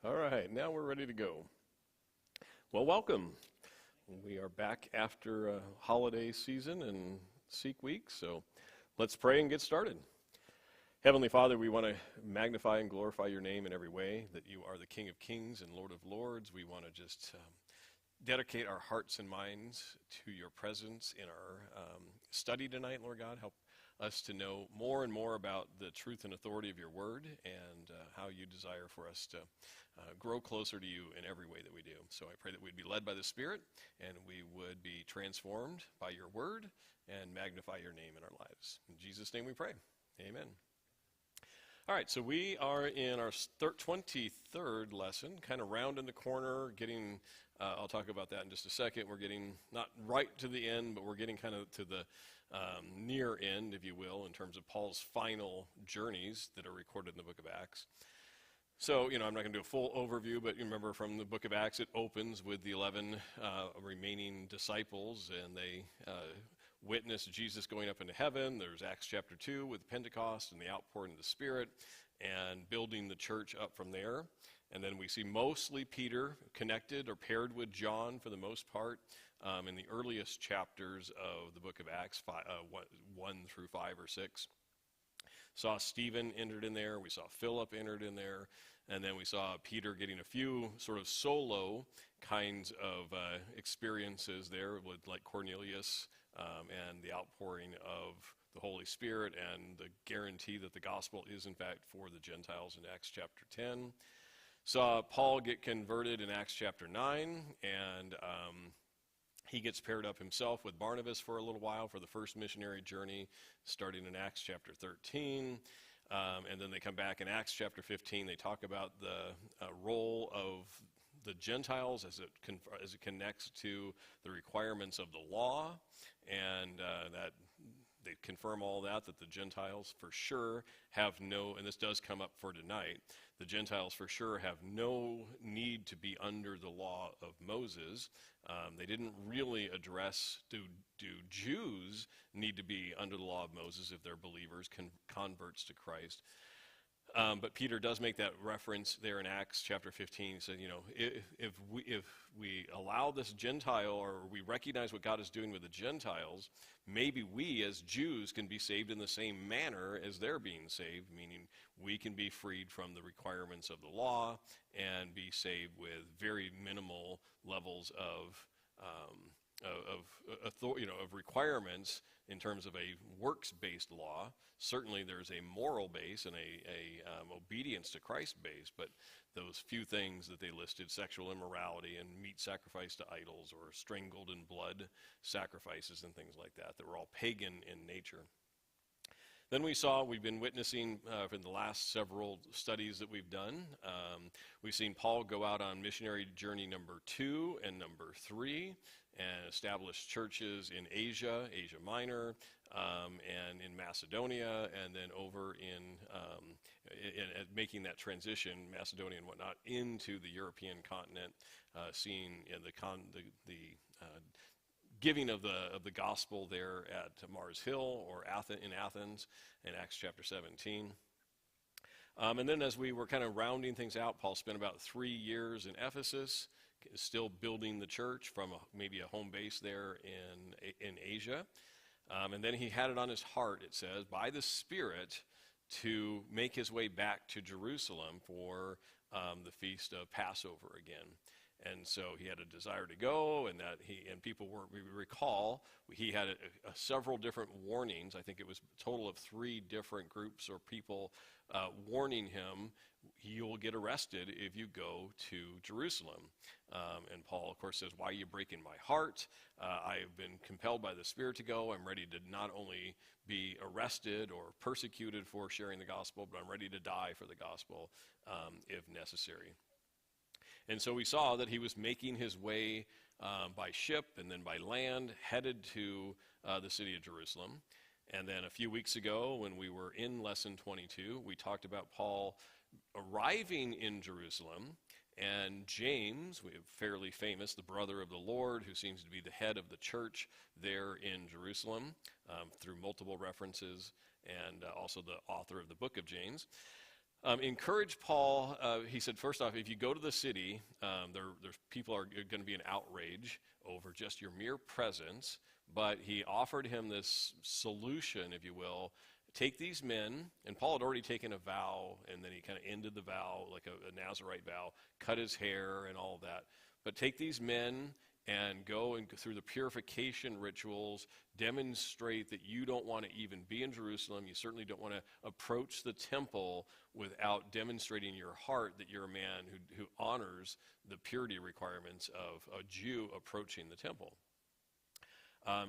All right, now we're ready to go. Well, welcome. We are back after holiday season and Seek Week, so let's pray and get started. Heavenly Father, we want to magnify and glorify your name in every way, that you are the King of Kings and Lord of Lords. We want to just dedicate our hearts and minds to your presence in our study tonight, Lord God. Help us to know more and more about the truth and authority of your word and how you desire for us to grow closer to you in every way that we do. So I pray that we'd be led by the Spirit and we would be transformed by your word and magnify your name in our lives. In Jesus' name we pray. Amen. All right, so we are in our 23rd lesson, kind of rounding the corner, getting, I'll talk about that in just a second. We're getting not right to the end, but we're getting kind of to the near end, if you will, in terms of Paul's final journeys that are recorded in the book of Acts. So, I'm not going to do a full overview, but you remember from the book of Acts, it opens with the 11 remaining disciples, and they witness Jesus going up into heaven. There's Acts chapter 2 with Pentecost and the outpouring of the Spirit and building the church up from there. And then we see mostly Peter connected or paired with John for the most part in the earliest chapters of the book of Acts, 1 through 5 or 6. Saw Stephen entered in there. We saw Philip entered in there. And then we saw Peter getting a few sort of solo kinds of experiences there with like Cornelius and the outpouring of the Holy Spirit and the guarantee that the gospel is in fact for the Gentiles in Acts chapter 10. Saw Paul get converted in Acts chapter 9, and he gets paired up himself with Barnabas for a little while for the first missionary journey, starting in Acts chapter 13. And then they come back in Acts chapter 15. They talk about the role of the Gentiles as it connects to the requirements of the law, and that they confirm all that the Gentiles for sure have no, and this does come up for tonight, the Gentiles for sure have no need to be under the law of Moses. They didn't really address, do Jews need to be under the law of Moses if they're believers, converts to Christ? But Peter does make that reference there in Acts chapter 15. He said, if we allow this Gentile, or we recognize what God is doing with the Gentiles, maybe we as Jews can be saved in the same manner as they're being saved, meaning we can be freed from the requirements of the law and be saved with very minimal levels of requirements in terms of a works-based law. Certainly there's a moral base and a obedience to Christ base, but those few things that they listed, sexual immorality and meat sacrifice to idols or strangled in blood sacrifices and things like that were all pagan in nature. Then we've been witnessing for the last several studies that we've done. We've seen Paul go out on missionary journey number 2 and number 3 and establish churches in Asia Minor, and in Macedonia, and then over in making that transition, Macedonia and whatnot, into the European continent, seeing the giving of the gospel there at Mars Hill or in Athens in Acts chapter 17. And then as we were kind of rounding things out, Paul spent about 3 years in Ephesus, still building the church from maybe a home base there in Asia. And then he had it on his heart, it says, by the Spirit to make his way back to Jerusalem for the feast of Passover again. And so he had a desire to go, and we recall, he had several different warnings. I think it was a total of 3 different groups or people warning him, you'll get arrested if you go to Jerusalem. And Paul, of course, says, why are you breaking my heart? I have been compelled by the Spirit to go. I'm ready to not only be arrested or persecuted for sharing the gospel, but I'm ready to die for the gospel if necessary. And so we saw that he was making his way by ship and then by land, headed to the city of Jerusalem. And then a few weeks ago, when we were in lesson 22, we talked about Paul arriving in Jerusalem, and James, fairly famous, the brother of the Lord, who seems to be the head of the church there in Jerusalem through multiple references, and also the author of the book of James. Encourage Paul. He said, first off, if you go to the city, there's people are going to be an outrage over just your mere presence. But he offered him this solution, if you will. Take these men, and Paul had already taken a vow, and then he kind of ended the vow, like a Nazirite vow, cut his hair and all of that. But take these men and go and through the purification rituals, demonstrate that you don't want to even be in Jerusalem. You certainly don't want to approach the temple without demonstrating in your heart that you're a man who honors the purity requirements of a Jew approaching the temple.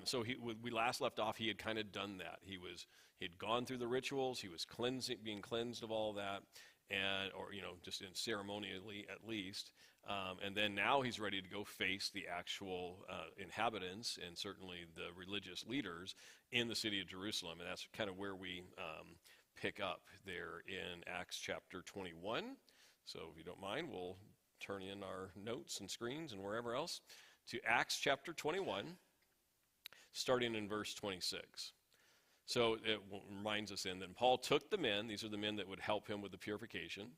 So we last left off, he had kind of done that. He had gone through the rituals, he was being cleansed of all that, or just in ceremonially at least. And then now he's ready to go face the actual inhabitants and certainly the religious leaders in the city of Jerusalem. And that's kind of where we pick up there in Acts chapter 21. So if you don't mind, we'll turn in our notes and screens and wherever else to Acts chapter 21. Starting in verse 26. So it reminds us then that Paul took the men, these are the men that would help him with the purification,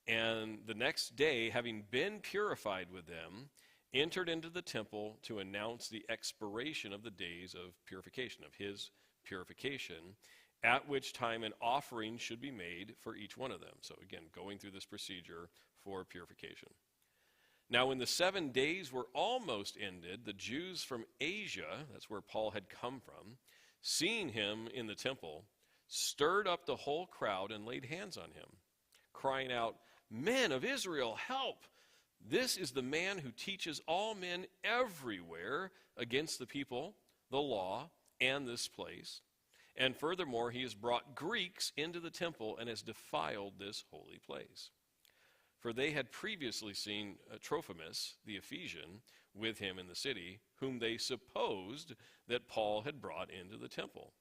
and the next day, having been purified with them, entered into the temple to announce the expiration of the days of purification, of his purification, at which time an offering should be made for each one of them. So again, going through this procedure for purification. Now, when the 7 days were almost ended, the Jews from Asia, that's where Paul had come from, seeing him in the temple, stirred up the whole crowd and laid hands on him, crying out, "Men of Israel, help! This is the man who teaches all men everywhere against the people, the law, and this place. And furthermore, he has brought Greeks into the temple and has defiled this holy place." For they had previously seen Trophimus, the Ephesian, with him in the city, whom they supposed that Paul had brought into the temple.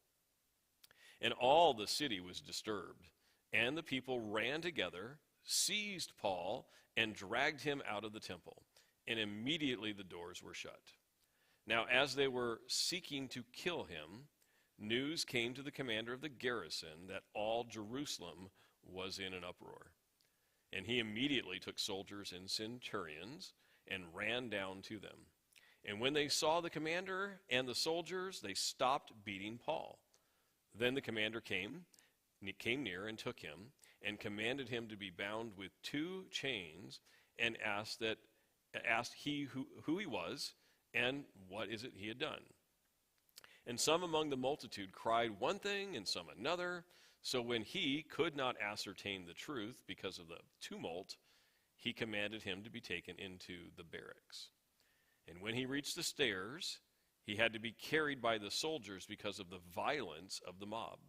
And all the city was disturbed, and the people ran together, seized Paul, and dragged him out of the temple. And immediately the doors were shut. Now as they were seeking to kill him, news came to the commander of the garrison that all Jerusalem was in an uproar. And he immediately took soldiers and centurions and ran down to them. And when they saw the commander and the soldiers, they stopped beating Paul. Then the commander came near and took him and commanded him to be bound with 2 chains and asked he who he was and what is it he had done. And some among the multitude cried one thing and some another. So when he could not ascertain the truth because of the tumult, he commanded him to be taken into the barracks. And when he reached the stairs, he had to be carried by the soldiers because of the violence of the mob.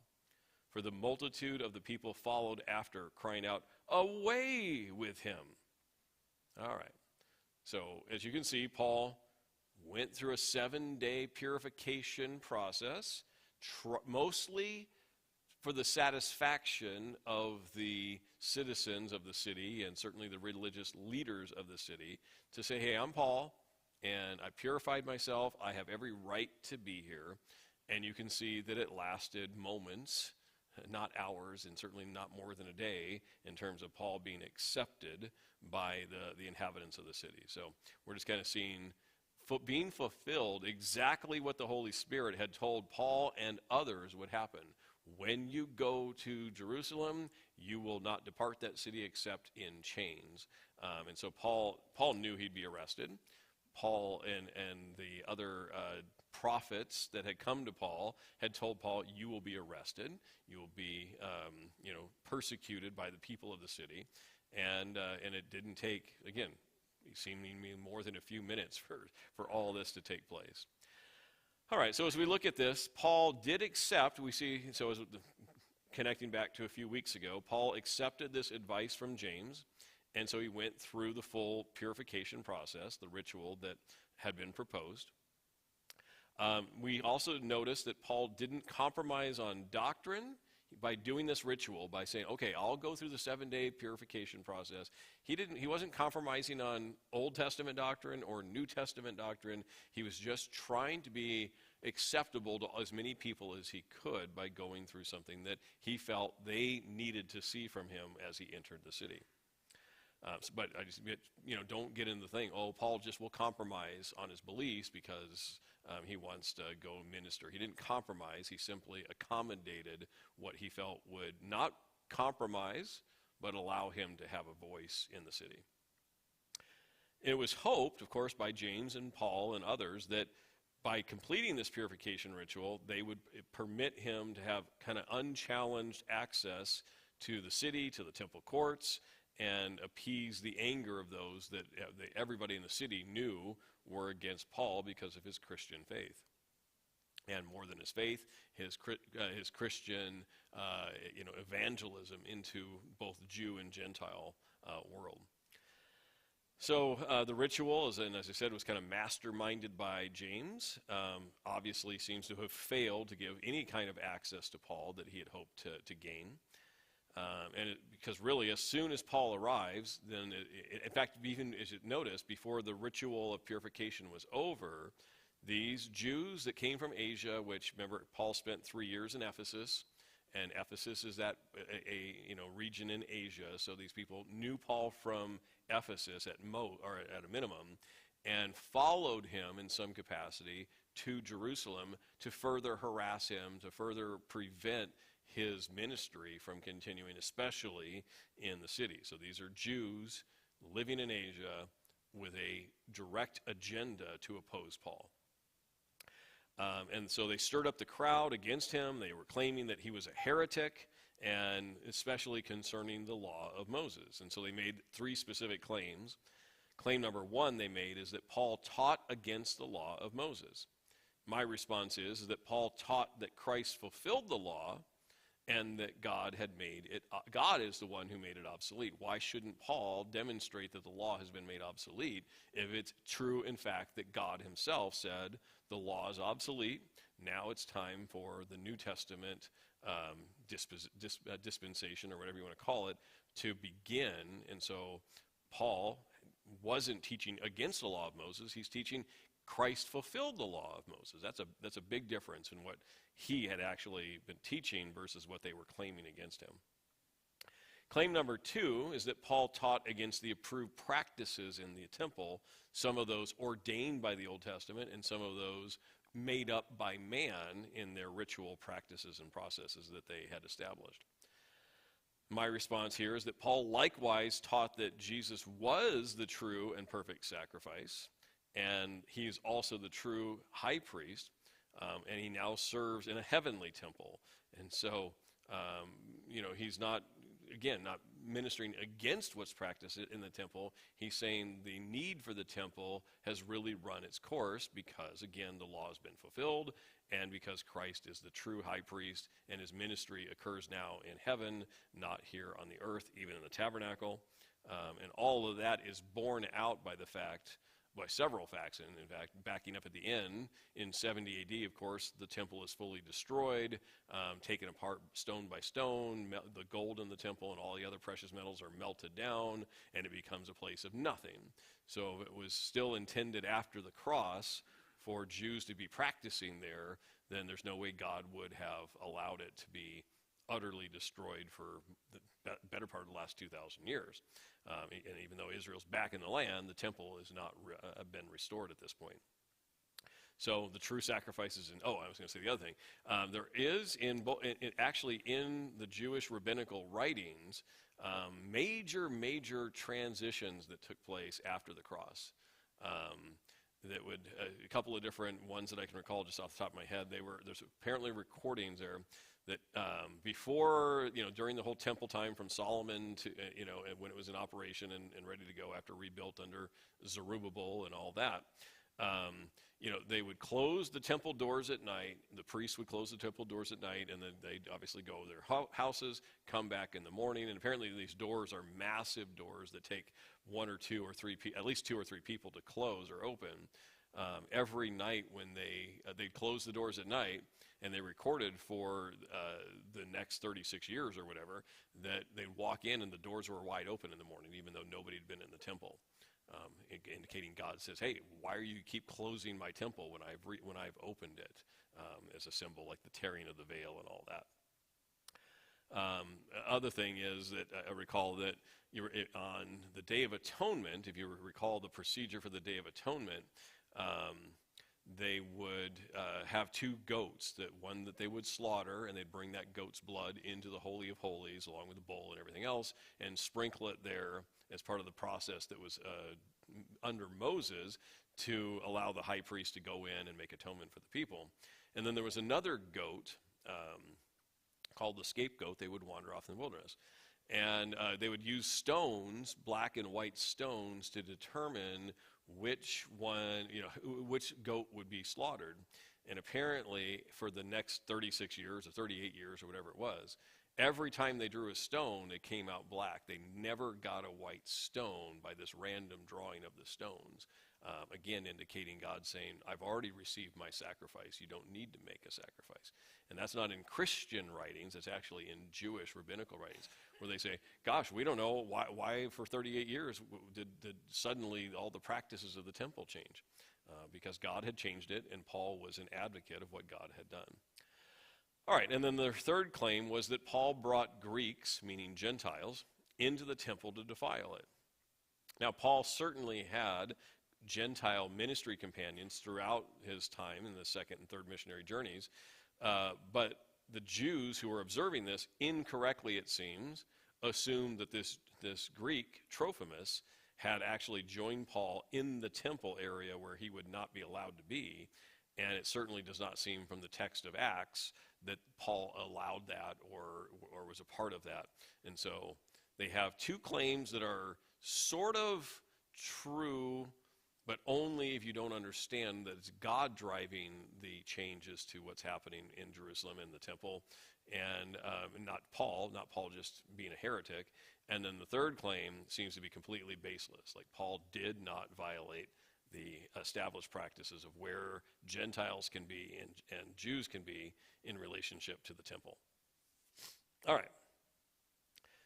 For the multitude of the people followed after, crying out, "Away with him!" All right. So as you can see, Paul went through a 7-day purification process, mostly for the satisfaction of the citizens of the city and certainly the religious leaders of the city to say, "Hey, I'm Paul, and I purified myself. I have every right to be here." And you can see that it lasted moments, not hours, and certainly not more than a day in terms of Paul being accepted by the inhabitants of the city. So we're just kind of seeing being fulfilled exactly what the Holy Spirit had told Paul and others would happen. When you go to Jerusalem, you will not depart that city except in chains. And so Paul knew he'd be arrested. Paul and the other prophets that had come to Paul had told Paul, "You will be arrested. You will be persecuted by the people of the city." And it didn't take, again, it seemed to me more than a few minutes for all this to take place. All right, so as we look at this, Paul did accept, we see, so as connecting back to a few weeks ago, Paul accepted this advice from James, and so he went through the full purification process, the ritual that had been proposed. We also noticed that Paul didn't compromise on doctrine. by doing this ritual, by saying, okay, I'll go through the 7-day purification process, he wasn't compromising on Old Testament doctrine or New Testament doctrine. He was just trying to be acceptable to as many people as he could by going through something that he felt they needed to see from him as he entered the city. But I just, don't get in the thing, Paul just will compromise on his beliefs because he wants to go minister. He didn't compromise. He simply accommodated what he felt would not compromise, but allow him to have a voice in the city. It was hoped, of course, by James and Paul and others that by completing this purification ritual, they would permit him to have kind of unchallenged access to the city, to the temple courts, and appease the anger of those that everybody in the city knew were against Paul because of his Christian faith. And more than his faith, his Christian evangelism into both Jew and Gentile world. So the ritual, as I said, was kind of masterminded by James. Obviously seems to have failed to give any kind of access to Paul that he had hoped to gain. Because really, as soon as Paul arrives, then, in fact, even as you notice, before the ritual of purification was over, these Jews that came from Asia, which, remember, Paul spent 3 years in Ephesus, and Ephesus is that a region in Asia, so these people knew Paul from Ephesus at a minimum, and followed him in some capacity to Jerusalem to further harass him, to further prevent his ministry from continuing, especially in the city. So these are Jews living in Asia with a direct agenda to oppose Paul. And so they stirred up the crowd against him. They were claiming that he was a heretic, and especially concerning the law of Moses. And so they made 3 specific claims. Claim number 1 they made is that Paul taught against the law of Moses. My response is that Paul taught that Christ fulfilled the law, and that God had made it, God is the one who made it obsolete. Why shouldn't Paul demonstrate that the law has been made obsolete if it's true, in fact, that God himself said the law is obsolete, now it's time for the New Testament dispensation, or whatever you want to call it, to begin. And so Paul wasn't teaching against the law of Moses, he's teaching Christ fulfilled the law of Moses. That's a big difference in what he had actually been teaching versus what they were claiming against him. Claim number 2 is that Paul taught against the approved practices in the temple, some of those ordained by the Old Testament and some of those made up by man in their ritual practices and processes that they had established. My response here is that Paul likewise taught that Jesus was the true and perfect sacrifice, and he is also the true high priest, and he now serves in a heavenly temple. And so, he's not ministering against what's practiced in the temple. He's saying the need for the temple has really run its course because, again, the law has been fulfilled, and because Christ is the true high priest, and his ministry occurs now in heaven, not here on the earth, even in the tabernacle. And all of that is borne out by several facts, and in fact, backing up at the end, in 70 AD, of course, the temple is fully destroyed, taken apart stone by stone, the gold in the temple and all the other precious metals are melted down, and it becomes a place of nothing. So if it was still intended after the cross for Jews to be practicing there, then there's no way God would have allowed it to be utterly destroyed for the better part of the last 2,000 years. And even though Israel's back in the land, the temple has not been restored at this point. So the true sacrifices, I was going to say the other thing. There is actually in the Jewish rabbinical writings, major transitions that took place after the cross. That would a couple of different ones that I can recall just off the top of my head. There's apparently recordings there that before, during the whole temple time from Solomon to, when it was in operation and ready to go after rebuilt under Zerubbabel and all that, they would close the temple doors at night. The priests would close the temple doors at night, and then they'd obviously go to their houses, come back in the morning, and apparently these doors are massive doors that take one or two or three, at least 2 or 3 people to close or open. every night when they'd close the doors at night, and they recorded for the next 36 years or whatever, that they'd walk in and the doors were wide open in the morning, even though nobody had been in the temple, indicating God says, hey, why are you keep closing my temple when I've opened it, as a symbol, like the tearing of the veil and all that. Other thing is that I recall that on the Day of Atonement, if you recall the procedure for the Day of Atonement, they would have two goats, one that they would slaughter, and they'd bring that goat's blood into the Holy of Holies along with the bowl and everything else, and sprinkle it there as part of the process that was under Moses to allow the high priest to go in and make atonement for the people. And then there was another goat called the scapegoat. They would wander off in the wilderness. And they would use stones, black and white stones, to determine which goat would be slaughtered. And apparently for the next 36 years or 38 years or whatever it was, every time they drew a stone, it came out black. They never got a white stone by this random drawing of the stones. Again, indicating God saying, I've already received my sacrifice. You don't need to make a sacrifice. And that's not in Christian writings. It's actually in Jewish rabbinical writings, where they say, gosh, we don't know why for 38 years did suddenly all the practices of the temple change. Because God had changed it, and Paul was an advocate of what God had done. All right, and then the third claim was that Paul brought Greeks, meaning Gentiles, into the temple to defile it. Now, Paul certainly had Gentile ministry companions throughout his time in the second and third missionary journeys, but the Jews who were observing this, incorrectly it seems, assumed that this Greek, Trophimus, had actually joined Paul in the temple area where he would not be allowed to be, and it certainly does not seem from the text of Acts that Paul allowed that or was a part of that. And so they have two claims that are sort of true, but only if you don't understand that it's God driving the changes to what's happening in Jerusalem in the temple, and not Paul just being a heretic. And then the third claim seems to be completely baseless. Like Paul did not violate the established practices of where Gentiles can be and Jews can be in relationship to the temple. All right.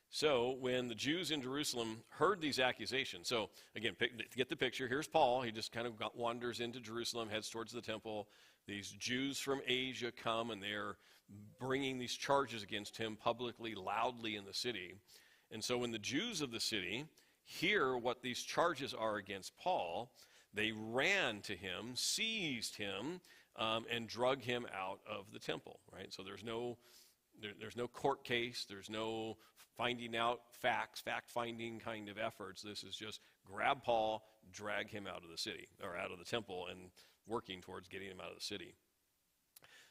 So when the Jews in Jerusalem heard these accusations, so again, get the picture. Here's Paul. He just kind of wanders into Jerusalem, heads towards the temple. These Jews from Asia come, and they're bringing these charges against him publicly, loudly in the city. And so when the Jews of the city hear what these charges are against Paul, they ran to him, seized him, and drug him out of the temple. Right? So there's no court case. There's no finding out facts, fact-finding kind of efforts. This is just grab Paul, drag him out of the city, or out of the temple, and working towards getting him out of the city.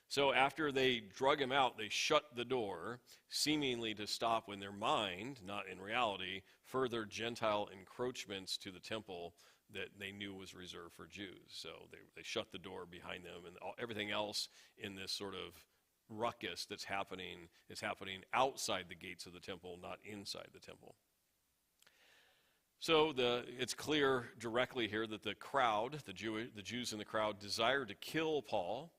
So after they drug him out, they shut the door, seemingly to stop in their mind, not in reality, further Gentile encroachments to the temple that they knew was reserved for Jews. So they shut the door behind them, and everything else in this sort of ruckus that's happening is happening outside the gates of the temple, not inside the temple. So it's clear directly here that the crowd, the Jews in the crowd, desired to kill Paul,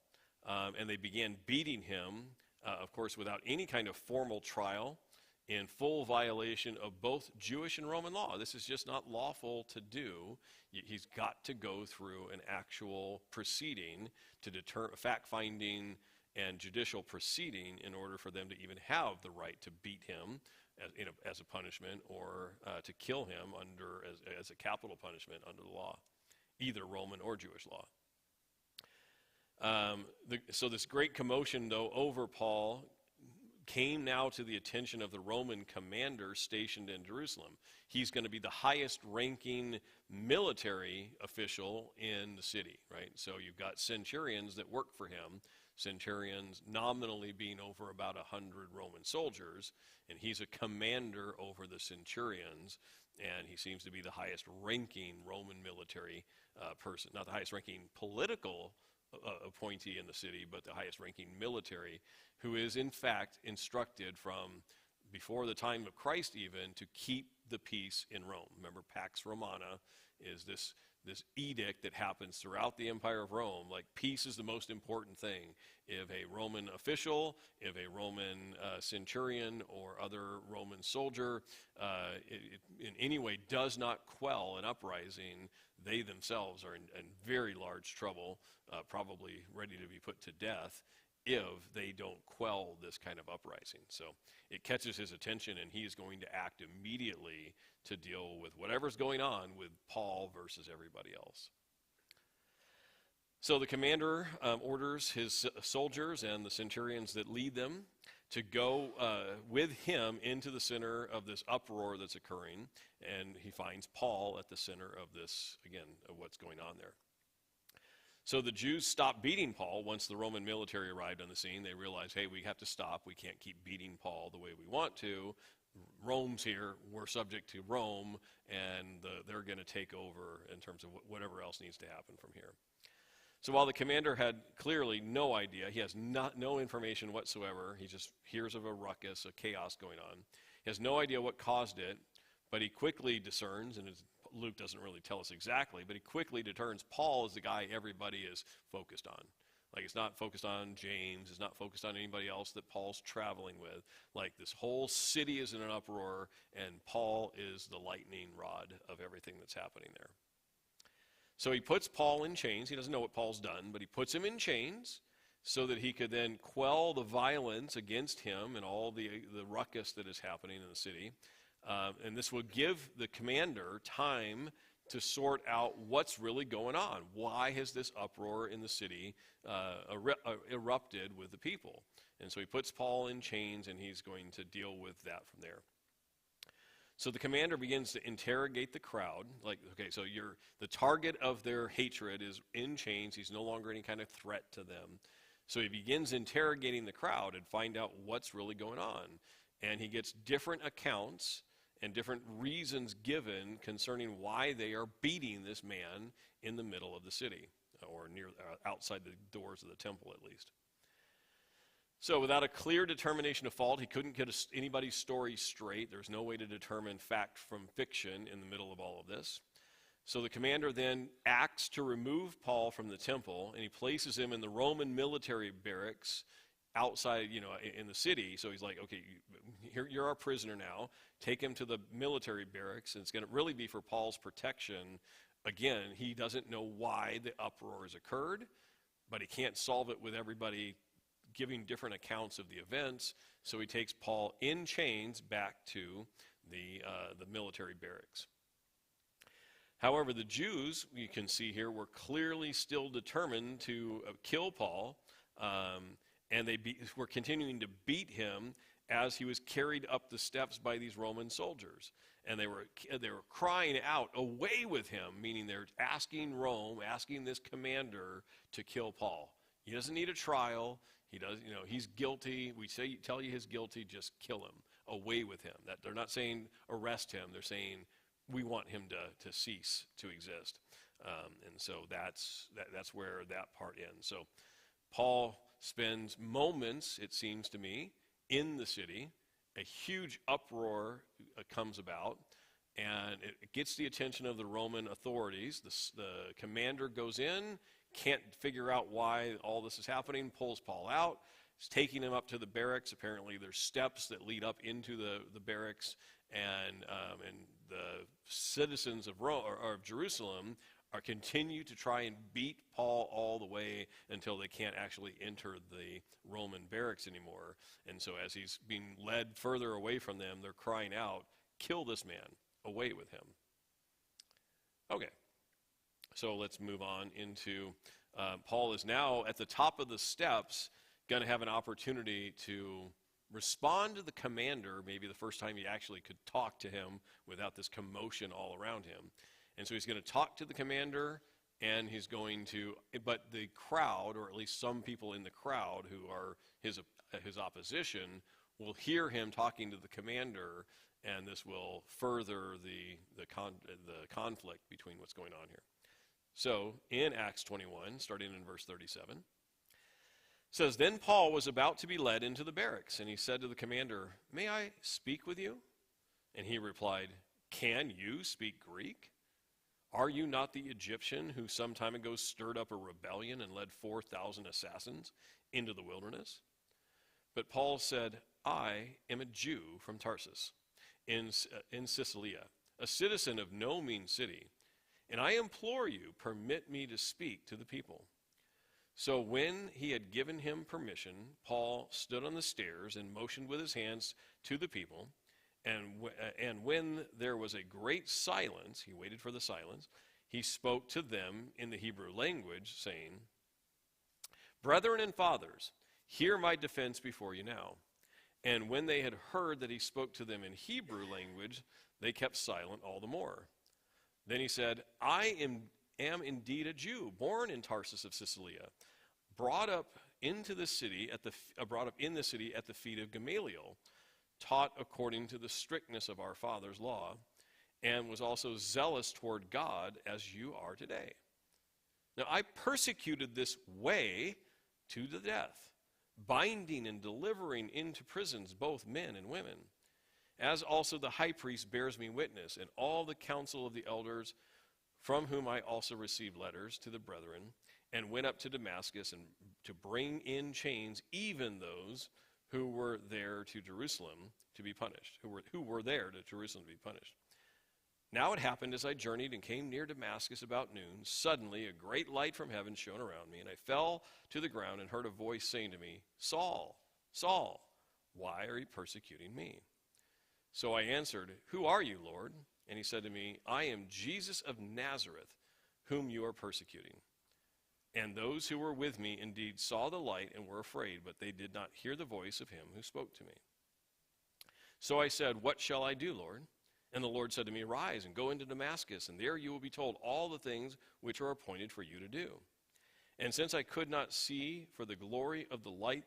and they began beating him, of course, without any kind of formal trial, in full violation of both Jewish and Roman law. This is just not lawful to do. He's got to go through an actual proceeding to deter fact-finding and judicial proceeding in order for them to even have the right to beat him as a punishment, or to kill him as a capital punishment under the law, either Roman or Jewish law. So this great commotion, though, over Paul came now to the attention of the Roman commander stationed in Jerusalem. He's going to be the highest ranking military official in the city, right? So you've got centurions that work for him, centurions nominally being over about 100 Roman soldiers, and he's a commander over the centurions, and he seems to be the highest ranking Roman military person, not the highest ranking political appointee in the city, but the highest ranking military, who is in fact instructed from before the time of Christ even to keep the peace in Rome. Remember, Pax Romana is this edict that happens throughout the Empire of Rome, like peace is the most important thing. If a Roman official, if a Roman centurion or other Roman soldier in any way does not quell an uprising, they themselves are in very large trouble, probably ready to be put to death if they don't quell this kind of uprising. So it catches his attention, and he's going to act immediately to deal with whatever's going on with Paul versus everybody else. So the commander orders his soldiers and the centurions that lead them to go with him into the center of this uproar that's occurring, and he finds Paul at the center of this, again, of what's going on there. So the Jews stopped beating Paul once the Roman military arrived on the scene. They realized, hey, we have to stop. We can't keep beating Paul the way we want to. Rome's here. We're subject to Rome, and they're going to take over in terms of whatever else needs to happen from here. So while the commander had clearly no idea, he has no information whatsoever. He just hears of a ruckus, a chaos going on. He has no idea what caused it, but he quickly discerns, and Luke doesn't really tell us exactly, but he quickly determines Paul is the guy everybody is focused on. Like, it's not focused on James, it's not focused on anybody else that Paul's traveling with. Like, this whole city is in an uproar, and Paul is the lightning rod of everything that's happening there. So he puts Paul in chains. He doesn't know what Paul's done, but he puts him in chains so that he could then quell the violence against him and all the ruckus that is happening in the city. And this will give the commander time to sort out what's really going on. Why has this uproar in the city erupted with the people? And so he puts Paul in chains, and he's going to deal with that from there. So the commander begins to interrogate the crowd. Like, okay, so the target of their hatred is in chains. He's no longer any kind of threat to them. So he begins interrogating the crowd and find out what's really going on. And he gets different accounts and different reasons given concerning why they are beating this man in the middle of the city, or near outside the doors of the temple at least. So without a clear determination of fault, he couldn't get anybody's story straight. There's no way to determine fact from fiction in the middle of all of this. So the commander then acts to remove Paul from the temple, and he places him in the Roman military barracks outside, in the city. So he's like, okay, you're our prisoner now. Take him to the military barracks, and it's going to really be for Paul's protection. Again, he doesn't know why the uproar has occurred, but he can't solve it with everybody giving different accounts of the events. So he takes Paul in chains back to the military barracks. However, the Jews, you can see here, were clearly still determined to kill Paul, and they were continuing to beat him as he was carried up the steps by these Roman soldiers. And they were crying out, "Away with him," meaning they're asking Rome, asking this commander to kill Paul. He doesn't need a trial. He does, he's guilty. We tell you he's guilty, just kill him. Away with him. That they're not saying arrest him. They're saying we want him to cease to exist. And so that's where that part ends. So Paul spends moments, it seems to me, in the city. A huge uproar comes about, and it gets the attention of the Roman authorities. The commander goes in, can't figure out why all this is happening, pulls Paul out, is taking him up to the barracks. Apparently there's steps that lead up into the barracks, and the citizens of Rome, or of Jerusalem continue to try and beat Paul all the way until they can't actually enter the Roman barracks anymore. And so as he's being led further away from them, they're crying out, "Kill this man, away with him." Okay, so let's move on into, Paul is now at the top of the steps, going to have an opportunity to respond to the commander, maybe the first time he actually could talk to him without this commotion all around him. And so he's going to talk to the commander, and he's going to, but the crowd, or at least some people in the crowd who are his opposition, will hear him talking to the commander, and this will further the conflict between what's going on here. So in Acts 21, starting in verse 37, it says, "Then Paul was about to be led into the barracks, and he said to the commander, 'May I speak with you?' And he replied, 'Can you speak Greek? Are you not the Egyptian who some time ago stirred up a rebellion and led 4,000 assassins into the wilderness? But Paul said, I am a Jew from Tarsus in Cilicia, a citizen of no mean city, and I implore you, permit me to speak to the people. So when he had given him permission, Paul stood on the stairs and motioned with his hands to the people. And when there was a great silence, he waited for the silence, he spoke to them in the Hebrew language, saying, Brethren and fathers, hear my defense before you now. And when they had heard that he spoke to them in Hebrew language, they kept silent all the more. Then he said, I am indeed a Jew, born in Tarsus of Cilicia, brought up in the city at the feet of Gamaliel, taught according to the strictness of our father's law, and was also zealous toward God as you are today. Now I persecuted this way to the death, binding and delivering into prisons both men and women, as also the high priest bears me witness, and all the council of the elders, from whom I also received letters to the brethren, and went up to Damascus and to bring in chains even those who were there to Jerusalem to be punished, who were there to Jerusalem to be punished. Now it happened as I journeyed and came near Damascus about noon, suddenly a great light from heaven shone around me, and I fell to the ground and heard a voice saying to me, Saul, Saul, why are you persecuting me? So I answered, Who are you, Lord? And he said to me, I am Jesus of Nazareth, whom you are persecuting. And those who were with me indeed saw the light and were afraid, but they did not hear the voice of him who spoke to me. So I said, What shall I do, Lord? And the Lord said to me, Rise and go into Damascus, and there you will be told all the things which are appointed for you to do. And since I could not see for the glory of the light,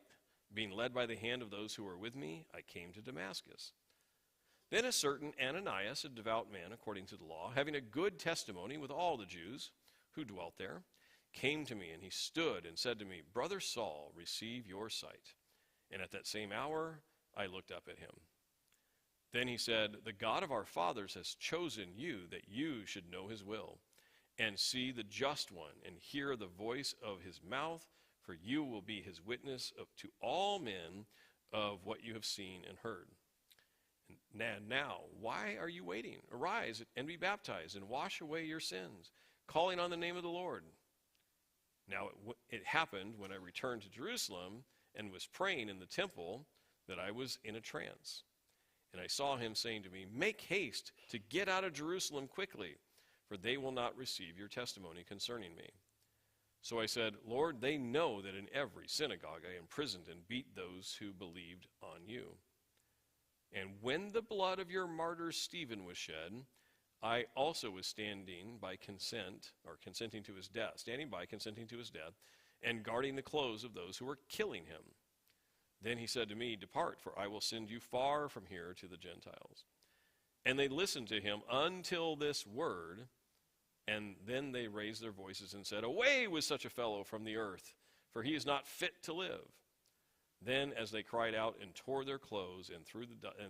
being led by the hand of those who were with me, I came to Damascus. Then a certain Ananias, a devout man according to the law, having a good testimony with all the Jews who dwelt there, came to me, and he stood and said to me, Brother Saul, receive your sight. And at that same hour I looked up at him. Then he said, The God of our fathers has chosen you, that you should know his will, and see the just one, and hear the voice of his mouth, for you will be his witness to all men of what you have seen and heard. Now, why are you waiting? Arise and be baptized, and wash away your sins, calling on the name of the Lord. Now it happened when I returned to Jerusalem and was praying in the temple that I was in a trance. And I saw him saying to me, Make haste to get out of Jerusalem quickly, for they will not receive your testimony concerning me. So I said, Lord, they know that in every synagogue I imprisoned and beat those who believed on you. And when the blood of your martyr Stephen was shed, I also was standing by consenting to his death, and guarding the clothes of those who were killing him. Then he said to me, Depart, for I will send you far from here to the Gentiles. And they listened to him until this word, and then they raised their voices and said, Away with such a fellow from the earth, for he is not fit to live. Then as they cried out and tore their clothes and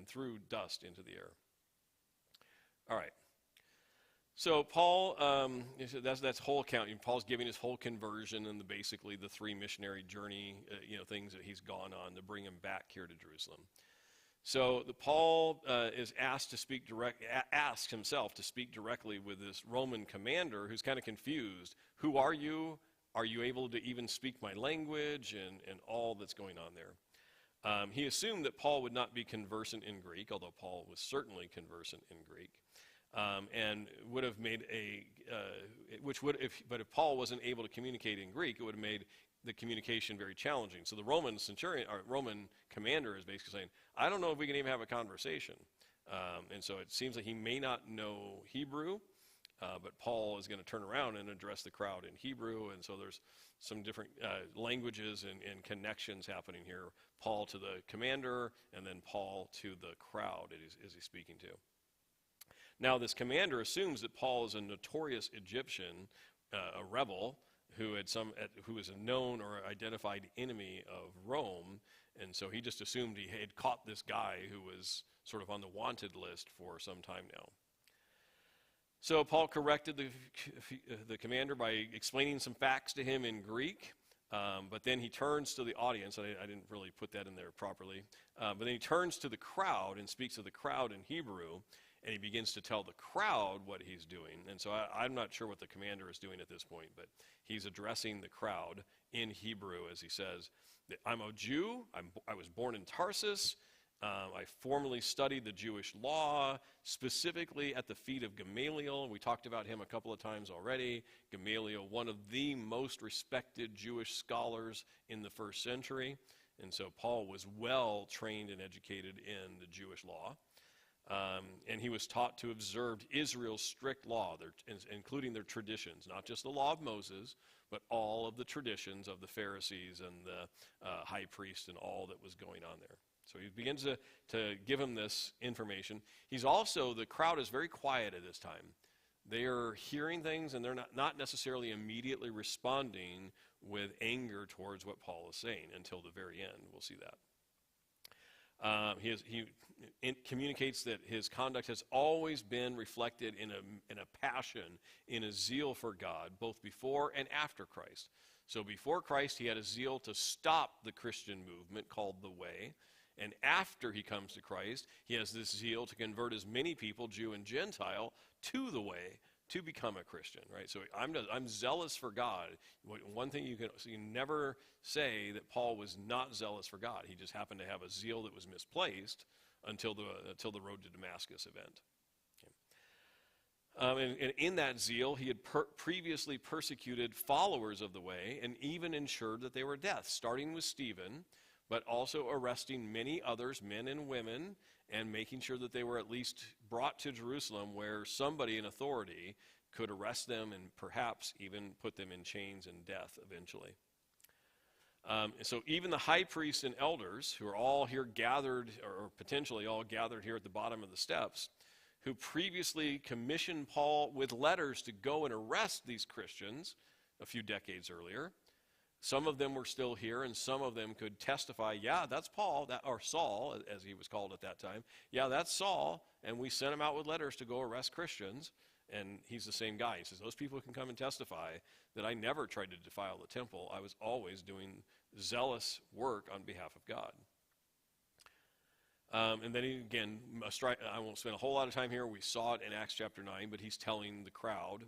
threw dust into the air. All right. So Paul, that's whole account. Paul's giving his whole conversion and basically the 3 missionary journey, things that he's gone on to bring him back here to Jerusalem. So Paul is asks himself to speak directly with this Roman commander who's kind of confused. Who are you? Are you able to even speak my language? And all that's going on there. He assumed that Paul would not be conversant in Greek, although Paul was certainly conversant in Greek. And would have made but if Paul wasn't able to communicate in Greek, it would have made the communication very challenging. So the Roman commander is basically saying, I don't know if we can even have a conversation. And so it seems like he may not know Hebrew, but Paul is going to turn around and address the crowd in Hebrew. And so there's some different languages and connections happening here. Paul to the commander, and then Paul to the crowd is he speaking to. Now, this commander assumes that Paul is a notorious Egyptian, a rebel, who was a known or identified enemy of Rome, and so he just assumed he had caught this guy who was sort of on the wanted list for some time now. So Paul corrected the commander by explaining some facts to him in Greek, but then he turns to the audience. I didn't really put that in there properly. But then he turns to the crowd and speaks to the crowd in Hebrew, and he begins to tell the crowd what he's doing. And so I'm not sure what the commander is doing at this point, but he's addressing the crowd in Hebrew as he says, I'm a Jew. I was born in Tarsus. I formerly studied the Jewish law, specifically at the feet of Gamaliel. We talked about him a couple of times already. Gamaliel, one of the most respected Jewish scholars in the first century. And so Paul was well trained and educated in the Jewish law. And he was taught to observe Israel's strict law, including their traditions, not just the law of Moses, but all of the traditions of the Pharisees and the high priest and all that was going on there. So he begins to give him this information. The crowd is very quiet at this time. They are hearing things, and they're not necessarily immediately responding with anger towards what Paul is saying until the very end. We'll see that. He communicates that his conduct has always been reflected in a passion, in a zeal for God, both before and after Christ. So before Christ, he had a zeal to stop the Christian movement called the Way. And after he comes to Christ, he has this zeal to convert as many people, Jew and Gentile, to the Way, to become a Christian, right? So I'm zealous for God. One thing you can never say that Paul was not zealous for God. He just happened to have a zeal that was misplaced until the road to Damascus event. Okay. And in that zeal, he had previously persecuted followers of the Way and even ensured that they were death, starting with Stephen, but also arresting many others, men and women, and making sure that they were at least brought to Jerusalem where somebody in authority could arrest them and perhaps even put them in chains and death eventually. So even the high priests and elders, who are all here gathered, or potentially all gathered here at the bottom of the steps, who previously commissioned Paul with letters to go and arrest these Christians a few decades earlier, some of them were still here, and some of them could testify, yeah, that's Paul, or Saul, as he was called at that time. Yeah, that's Saul, and we sent him out with letters to go arrest Christians, and he's the same guy. He says, those people can come and testify that I never tried to defile the temple. I was always doing zealous work on behalf of God. And then again, I won't spend a whole lot of time here. We saw it in Acts chapter 9, but he's telling the crowd,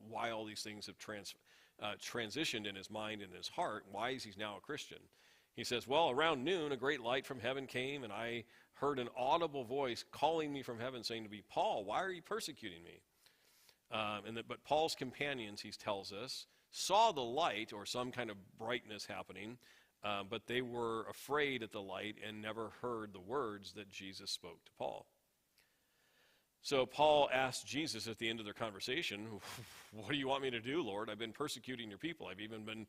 why all these things have transitioned in his mind and his heart. Why is he now a Christian? He says, well, around noon, a great light from heaven came, and I heard an audible voice calling me from heaven, saying to me, Paul, why are you persecuting me? But Paul's companions, he tells us, saw the light, or some kind of brightness happening, but they were afraid at the light and never heard the words that Jesus spoke to Paul. So Paul asked Jesus at the end of their conversation, what do you want me to do, Lord? I've been persecuting your people. I've even been,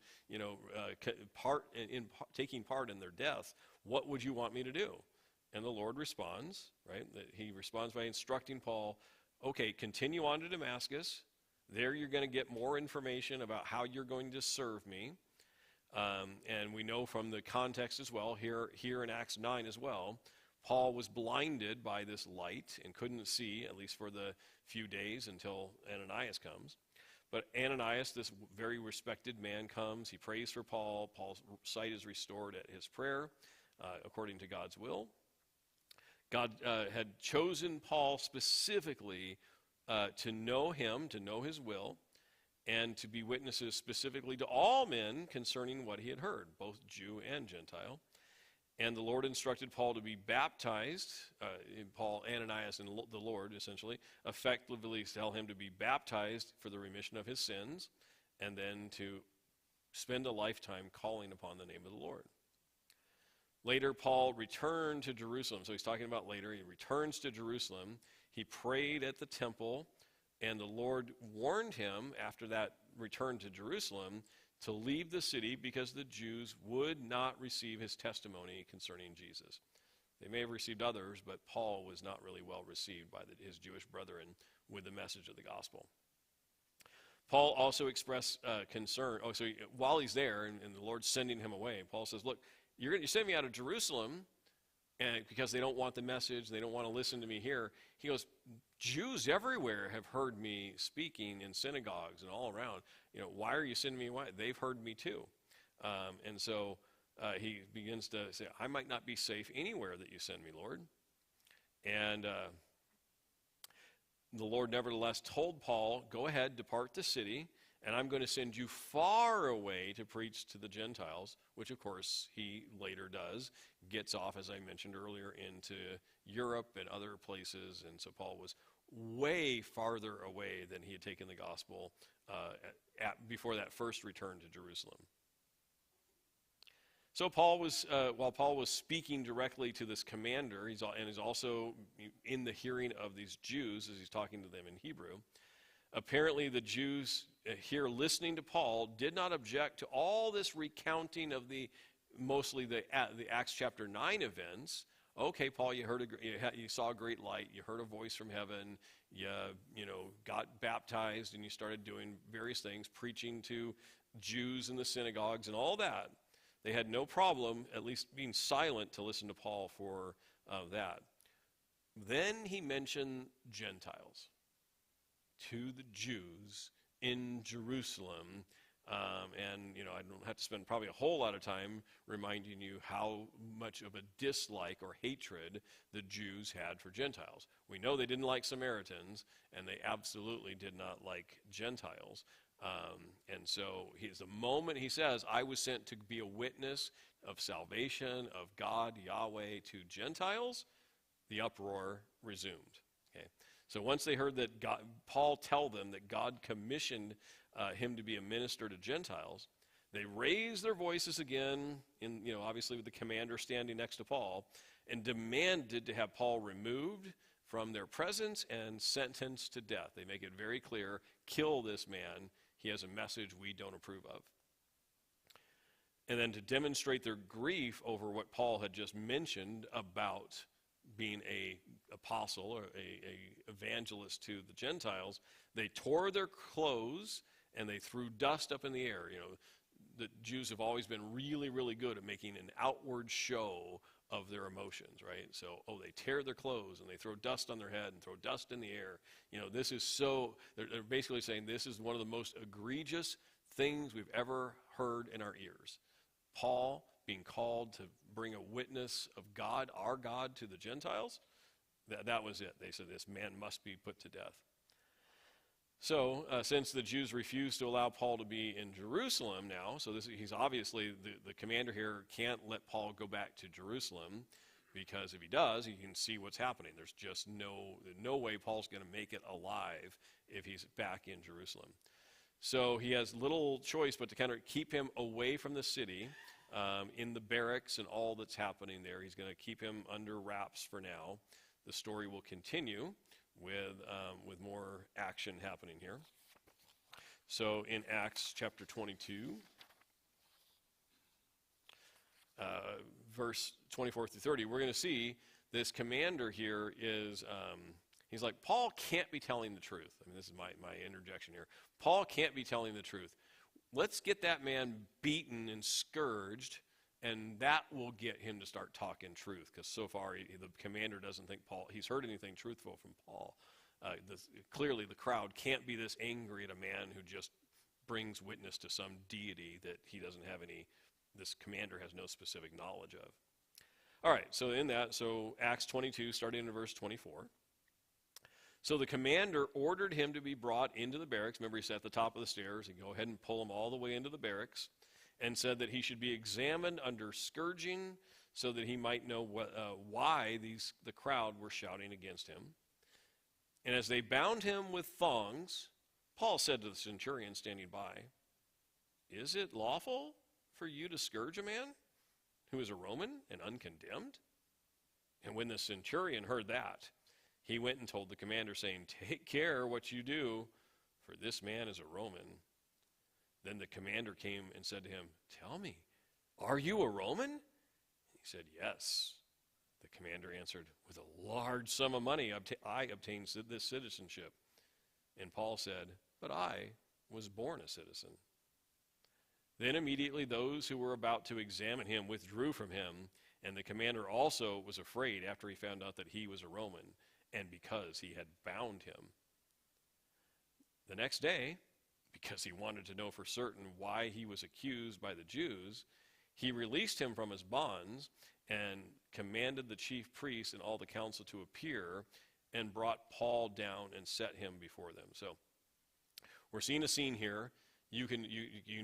taking part in their death. What would you want me to do? And the Lord responds, right? He responds by instructing Paul, okay, continue on to Damascus. There you're going to get more information about how you're going to serve me. And we know from the context as well, here in Acts 9 as well, Paul was blinded by this light and couldn't see, at least for the few days until Ananias comes. But Ananias, this very respected man, comes. He prays for Paul. Paul's sight is restored at his prayer, according to God's will. God had chosen Paul specifically to know him, to know his will, and to be witnesses specifically to all men concerning what he had heard, both Jew and Gentile. And the Lord instructed Paul to be baptized, Ananias and the Lord, essentially, effectively tell him to be baptized for the remission of his sins, and then to spend a lifetime calling upon the name of the Lord. Later, Paul returned to Jerusalem. So he's talking about later. He returns to Jerusalem. He prayed at the temple, and the Lord warned him after that return to Jerusalem to leave the city because the Jews would not receive his testimony concerning Jesus. They may have received others, but Paul was not really well received by his Jewish brethren with the message of the gospel. Paul also expressed concern. While he's there and the Lord's sending him away, Paul says, look, you send me out of Jerusalem and because they don't want the message, they don't want to listen to me here. He goes, Jews everywhere have heard me speaking in synagogues and all around. Why are you sending me away? They've heard me too. And so he begins to say, I might not be safe anywhere that you send me, Lord. And the Lord nevertheless told Paul, go ahead, depart the city, and I'm going to send you far away to preach to the Gentiles, which of course he later does, gets off, as I mentioned earlier, into Europe and other places. And so Paul was way farther away than he had taken the gospel before that first return to Jerusalem. So while Paul was speaking directly to this commander, he's also in the hearing of these Jews as he's talking to them in Hebrew. Apparently the Jews here listening to Paul did not object to all this recounting of mostly the Acts chapter 9 events. Okay, Paul, you saw a great light, you heard a voice from heaven, you got baptized, and you started doing various things, preaching to Jews in the synagogues and all that. They had no problem, at least being silent, to listen to Paul for that. Then he mentioned Gentiles to the Jews in Jerusalem. And I don't have to spend probably a whole lot of time reminding you how much of a dislike or hatred the Jews had for Gentiles. We know they didn't like Samaritans, and they absolutely did not like Gentiles. And so the moment he says, I was sent to be a witness of salvation of God, Yahweh, to Gentiles, the uproar resumed. Okay. So once they heard that Paul tell them that God commissioned him to be a minister to Gentiles, they raised their voices again, obviously with the commander standing next to Paul, and demanded to have Paul removed from their presence and sentenced to death. They make it very clear, kill this man. He has a message we don't approve of. And then to demonstrate their grief over what Paul had just mentioned about being a apostle or a evangelist to the Gentiles, they tore their clothes and they threw dust up in the air. The Jews have always been really, really good at making an outward show of their emotions, right? So, they tear their clothes and they throw dust on their head and throw dust in the air. This is they're basically saying this is one of the most egregious things we've ever heard in our ears. Paul being called to bring a witness of God, our God, to the Gentiles, that was it. They said this man must be put to death. So, since the Jews refused to allow Paul to be in Jerusalem now, so he's obviously, the commander here can't let Paul go back to Jerusalem, because if he does, he can see what's happening. There's just no way Paul's going to make it alive if he's back in Jerusalem. So he has little choice but to kind of keep him away from the city, in the barracks and all that's happening there. He's going to keep him under wraps for now. The story will continue with more action happening here. So in Acts chapter 22, verse 24 through 30, we're going to see this commander here is, he's like, Paul can't be telling the truth. I mean, this is my interjection here. Paul can't be telling the truth. Let's get that man beaten and scourged, and that will get him to start talking truth, because so far the commander doesn't think he's heard anything truthful from Paul. Clearly the crowd can't be this angry at a man who just brings witness to some deity that he doesn't have this commander has no specific knowledge of. All right, so Acts 22, starting in verse 24. So the commander ordered him to be brought into the barracks. Remember, he sat at the top of the stairs. He'd go ahead and pull him all the way into the barracks, and said that he should be examined under scourging so that he might know why the crowd were shouting against him. And as they bound him with thongs, Paul said to the centurion standing by, "Is it lawful for you to scourge a man who is a Roman and uncondemned?" And when the centurion heard that, he went and told the commander, saying, "Take care what you do, for this man is a Roman." Then the commander came and said to him, "Tell me, are you a Roman?" He said, "Yes." The commander answered, "With a large sum of money I obtained this citizenship." And Paul said, "But I was born a citizen." Then immediately those who were about to examine him withdrew from him, and the commander also was afraid after he found out that he was a Roman. and because he had bound him. The next day, because he wanted to know for certain why he was accused by the Jews, he released him from his bonds and commanded the chief priests and all the council to appear, and brought Paul down and set him before them. So we're seeing a scene here. You can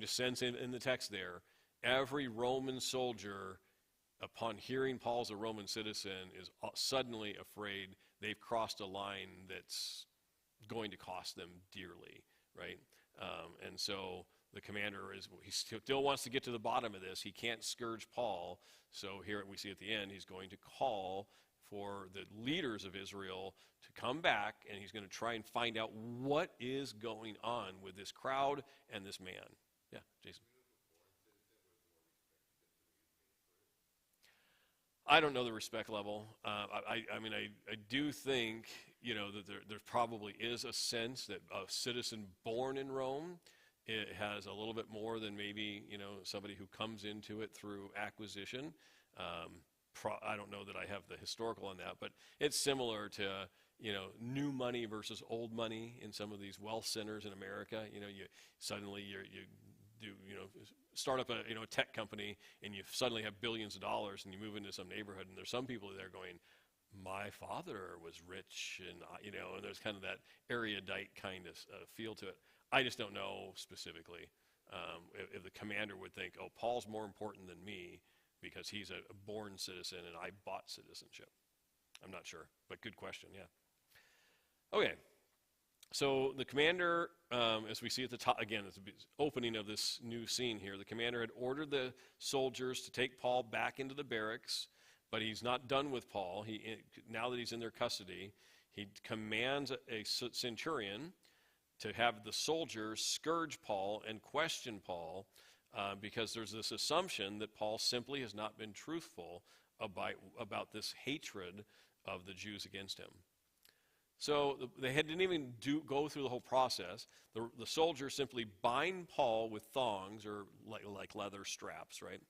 just sense in the text there, every Roman soldier, upon hearing Paul's a Roman citizen, is suddenly afraid they've crossed a line that's going to cost them dearly, right? And so the commander he still wants to get to the bottom of this. He can't scourge Paul. So here we see at the end, he's going to call for the leaders of Israel to come back, and he's going to try and find out what is going on with this crowd and this man. Yeah, Jason. I don't know the respect level. I do think, that there probably is a sense that a citizen born in Rome, it has a little bit more than maybe, somebody who comes into it through acquisition. I don't know that I have the historical on that, but it's similar to, new money versus old money in some of these wealth centers in America. You suddenly start up a tech company, and you suddenly have billions of dollars, and you move into some neighborhood, and there's some people there going, my father was rich, and and there's kind of that erudite kind of feel to it. I just don't know specifically if the commander would think, oh, Paul's more important than me because he's a born citizen and I bought citizenship. I'm not sure, but good question, yeah. Okay, so the commander, as we see at the top, again, it's the opening of this new scene here, the commander had ordered the soldiers to take Paul back into the barracks, but he's not done with Paul. Now that he's in their custody, he commands a centurion to have the soldiers scourge Paul and question Paul because there's this assumption that Paul simply has not been truthful about this hatred of the Jews against him. So they didn't even go through the whole process. The soldiers simply bind Paul with thongs or like leather straps, right?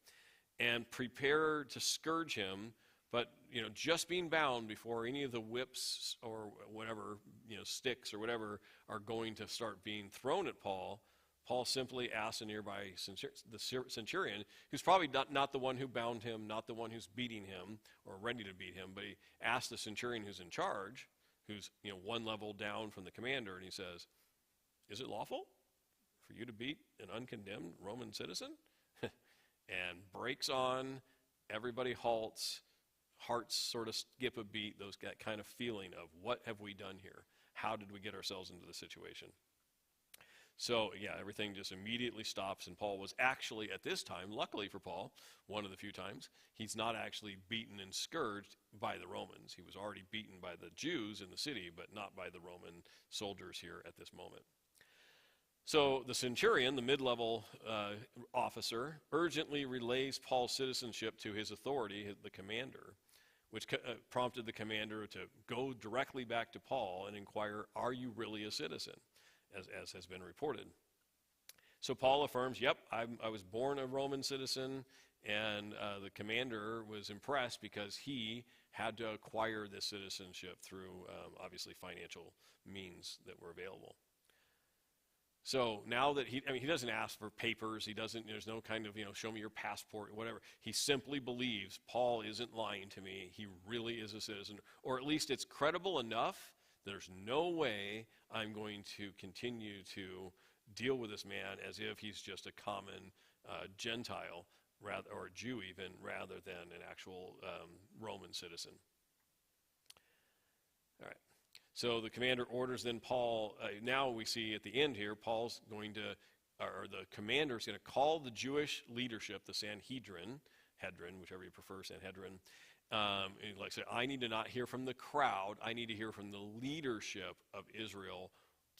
And prepare to scourge him, but just being bound before any of the whips or whatever, sticks or whatever are going to start being thrown at Paul, Paul simply asks a nearby centurion, who's probably not the one who bound him, not the one who's beating him or ready to beat him, but he asks the centurion who's in charge, who's one level down from the commander, and he says, is it lawful for you to beat an uncondemned Roman citizen? And breaks on, everybody halts, hearts sort of skip a beat, that kind of feeling of what have we done here? How did we get ourselves into the situation? So yeah, everything just immediately stops, and Paul was actually at this time, luckily for Paul, one of the few times, he's not actually beaten and scourged by the Romans. He was already beaten by the Jews in the city, but not by the Roman soldiers here at this moment. So the centurion, the mid-level officer, urgently relays Paul's citizenship to his authority, the commander, which prompted the commander to go directly back to Paul and inquire, are you really a citizen, as has been reported. So Paul affirms, yep, I was born a Roman citizen, and the commander was impressed because he had to acquire this citizenship through, obviously, financial means that were available. So now that he doesn't ask for papers, there's no kind of, show me your passport, whatever. He simply believes Paul isn't lying to me. He really is a citizen, or at least it's credible enough. There's no way I'm going to continue to deal with this man as if he's just a common Gentile, or a Jew even, rather than an actual Roman citizen. All right. So the commander orders then Paul, now we see at the end here, the commander is going to call the Jewish leadership, the Sanhedrin, whichever you prefer, Sanhedrin. Like I said, I need to not hear from the crowd, I need to hear from the leadership of Israel.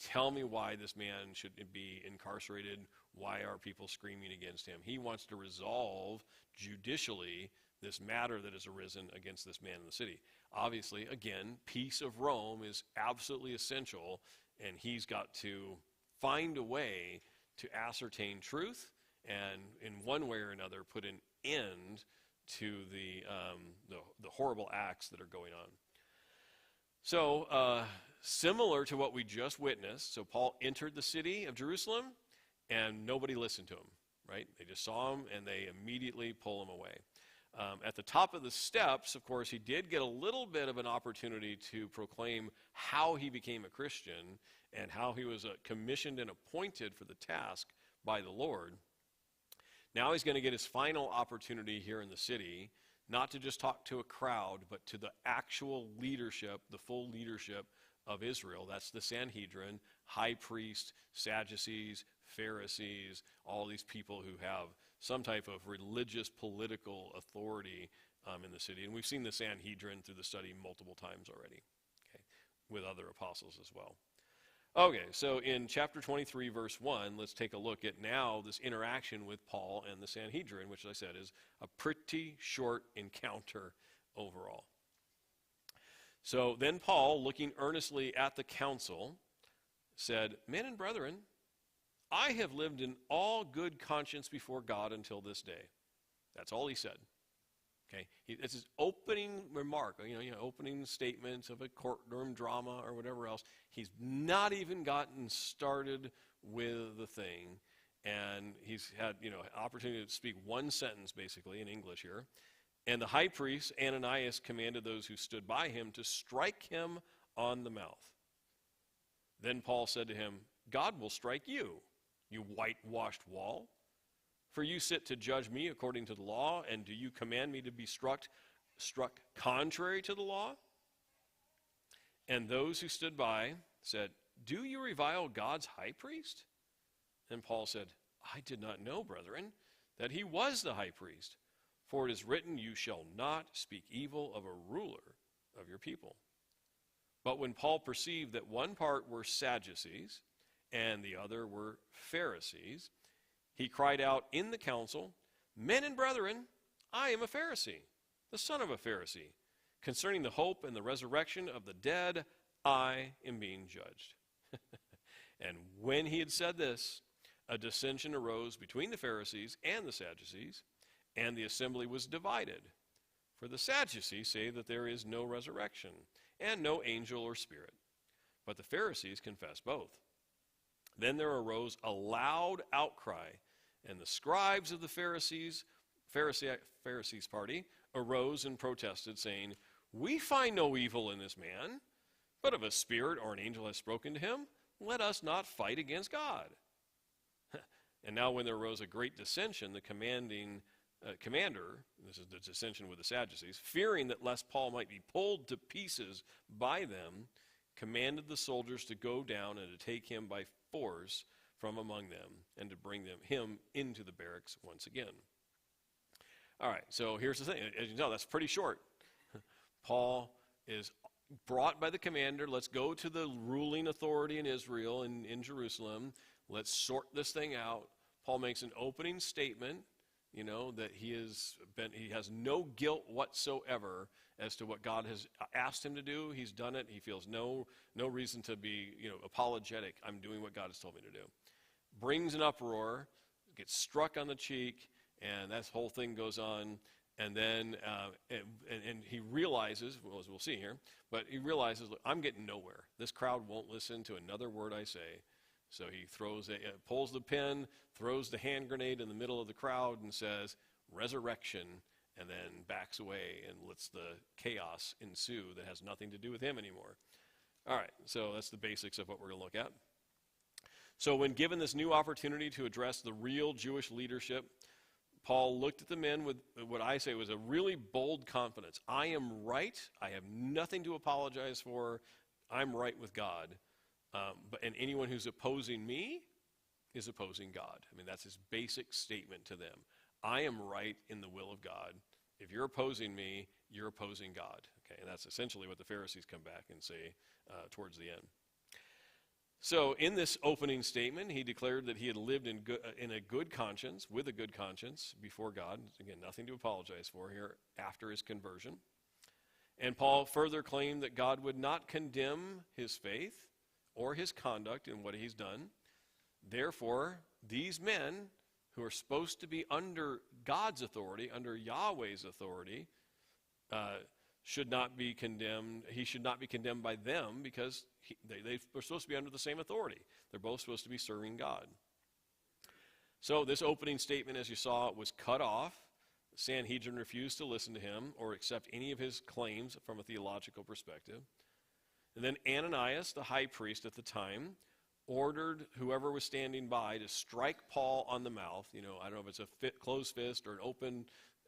Tell me why this man should be incarcerated. Why are people screaming against him? He wants to resolve judicially this matter that has arisen against this man in the city. Obviously, again, peace of Rome is absolutely essential, and he's got to find a way to ascertain truth and, in one way or another, put an end to the horrible acts that are going on. So, similar to what we just witnessed, so Paul entered the city of Jerusalem, and nobody listened to him, right? They just saw him, and they immediately pull him away. At the top of the steps, of course, he did get a little bit of an opportunity to proclaim how he became a Christian and how he was commissioned and appointed for the task by the Lord. Now he's going to get his final opportunity here in the city, not to just talk to a crowd, but to the actual leadership, the full leadership of Israel. That's the Sanhedrin, high priest, Sadducees, Pharisees, all these people who have some type of religious, political authority in the city. And we've seen the Sanhedrin through the study multiple times already, okay, with other apostles as well. Okay, so in chapter 23, verse 1, let's take a look at now this interaction with Paul and the Sanhedrin, which, as I said, is a pretty short encounter overall. So then Paul, looking earnestly at the council, said, "Men and brethren, I have lived in all good conscience before God until this day." That's all he said. Okay, it's his opening remark, opening statements of a courtroom drama or whatever else. He's not even gotten started with the thing, and he's had, an opportunity to speak one sentence basically in English here. And the high priest Ananias commanded those who stood by him to strike him on the mouth. Then Paul said to him, "God will strike you, you whitewashed wall. For you sit to judge me according to the law, and do you command me to be struck contrary to the law?" And those who stood by said, "Do you revile God's high priest?" And Paul said, "I did not know, brethren, that he was the high priest. For it is written, you shall not speak evil of a ruler of your people." But when Paul perceived that one part were Sadducees and the other were Pharisees, he cried out in the council, "Men and brethren, I am a Pharisee, the son of a Pharisee. Concerning the hope and the resurrection of the dead, I am being judged." And when he had said this, a dissension arose between the Pharisees and the Sadducees, and the assembly was divided. For the Sadducees say that there is no resurrection, and no angel or spirit. But the Pharisees confess both. Then there arose a loud outcry, and the scribes of the Pharisees party arose and protested, saying, "We find no evil in this man, but if a spirit or an angel has spoken to him, let us not fight against God." And now when there arose a great dissension, the commander, this is the dissension with the Sadducees, fearing that lest Paul might be pulled to pieces by them, commanded the soldiers to go down and to take him by force from among them and to bring him into the barracks once again. All right, so here's the thing. As you know, that's pretty short. Paul is brought by the commander. Let's go to the ruling authority in Israel, in Jerusalem. Let's sort this thing out. Paul makes an opening statement, that he has no guilt whatsoever as to what God has asked him to do. He's done it. He feels no reason to be, apologetic. I'm doing what God has told me to do. Brings an uproar, gets struck on the cheek, and that whole thing goes on. And then and he realizes, well, as we'll see here, but he realizes, look, I'm getting nowhere. This crowd won't listen to another word I say. So he pulls the pin, throws the hand grenade in the middle of the crowd and says, "Resurrection," and then backs away and lets the chaos ensue that has nothing to do with him anymore. All right, so that's the basics of what we're going to look at. So when given this new opportunity to address the real Jewish leadership, Paul looked at the men with what I say was a really bold confidence. I am right. I have nothing to apologize for. I'm right with God. And anyone who's opposing me is opposing God. I mean, that's his basic statement to them. I am right in the will of God. If you're opposing me, you're opposing God. Okay, and that's essentially what the Pharisees come back and say towards the end. So in this opening statement, he declared that he had lived in a good conscience, with a good conscience before God. Again, nothing to apologize for here after his conversion. And Paul further claimed that God would not condemn his faith or his conduct in what he's done. Therefore, these men who are supposed to be under God's authority, under Yahweh's authority, should not be condemned. He should not be condemned by them because they were supposed to be under the same authority. They're both supposed to be serving God. So this opening statement, as you saw, was cut off. The Sanhedrin refused to listen to him or accept any of his claims from a theological perspective. And then Ananias, the high priest at the time, ordered whoever was standing by to strike Paul on the mouth. I don't know if it's a closed fist or an open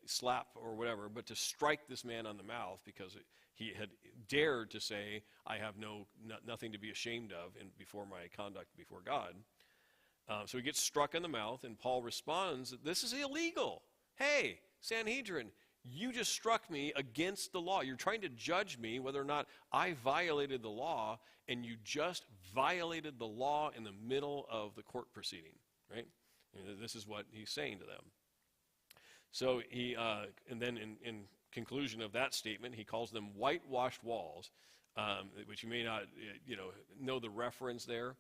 slap or whatever, but to strike this man on the mouth because he had dared to say, I have nothing to be ashamed of before my conduct before God. So he gets struck in the mouth, and Paul responds, this is illegal. Hey, Sanhedrin, you just struck me against the law. You're trying to judge me whether or not I violated the law, and you just violated the law in the middle of the court proceeding, right? This is what he's saying to them. So he, and then in conclusion of that statement, he calls them whitewashed walls, which you may not, know the reference there.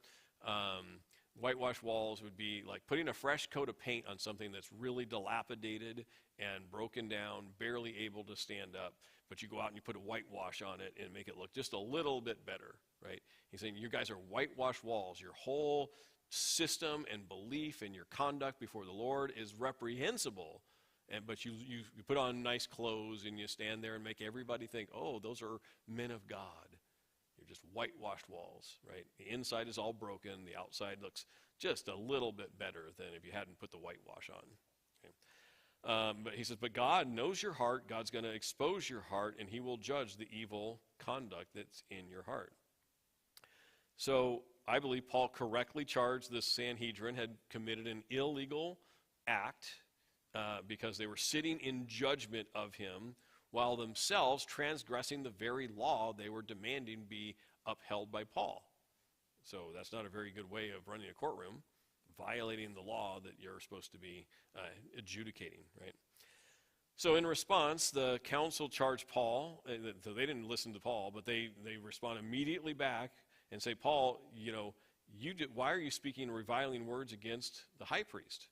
Whitewashed walls would be like putting a fresh coat of paint on something that's really dilapidated and broken down, barely able to stand up, but you go out and you put a whitewash on it and make it look just a little bit better, right? He's saying you guys are whitewashed walls. Your whole system and belief and your conduct before the Lord is reprehensible, but you put on nice clothes and you stand there and make everybody think, oh, those are men of God. You're just whitewashed walls, right? The inside is all broken. The outside looks just a little bit better than if you hadn't put the whitewash on. Okay? But he says, but God knows your heart. God's going to expose your heart, and he will judge the evil conduct that's in your heart. So I believe Paul correctly charged this Sanhedrin had committed an illegal act because they were sitting in judgment of him, while themselves transgressing the very law they were demanding be upheld by Paul. So that's not a very good way of running a courtroom, violating the law that you're supposed to be adjudicating, right? So in response, the council charged Paul, so they didn't listen to Paul, but they respond immediately back and say, Paul, why are you speaking reviling words against the high priest?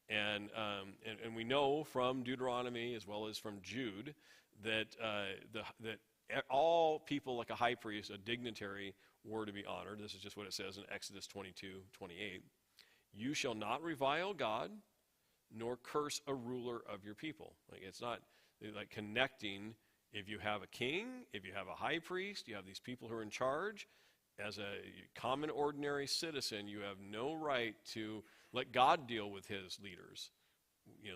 And we know from Deuteronomy as well as from Jude that all people like a high priest, a dignitary, were to be honored. This is just what it says in Exodus 22:28. You shall not revile God, nor curse a ruler of your people. It's not like connecting. If you have a king, if you have a high priest, you have these people who are in charge. As a common, ordinary citizen, you have no right to let God deal with his leaders.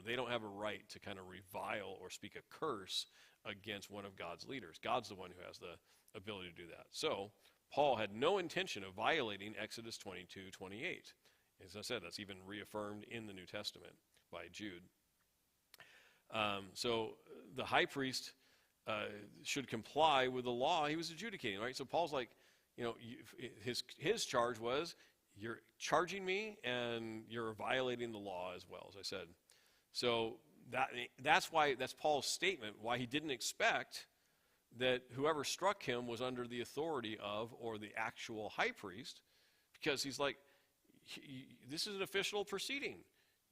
They don't have a right to kind of revile or speak a curse against one of God's leaders. God's the one who has the ability to do that. So Paul had no intention of violating Exodus 22:28. As I said, that's even reaffirmed in the New Testament by Jude. So the high priest should comply with the law he was adjudicating, right? So Paul's like, his charge was, you're charging me and you're violating the law as well, as I said. So that's Paul's statement, why he didn't expect that whoever struck him was under the authority of or the actual high priest, because he's like, this is an official proceeding.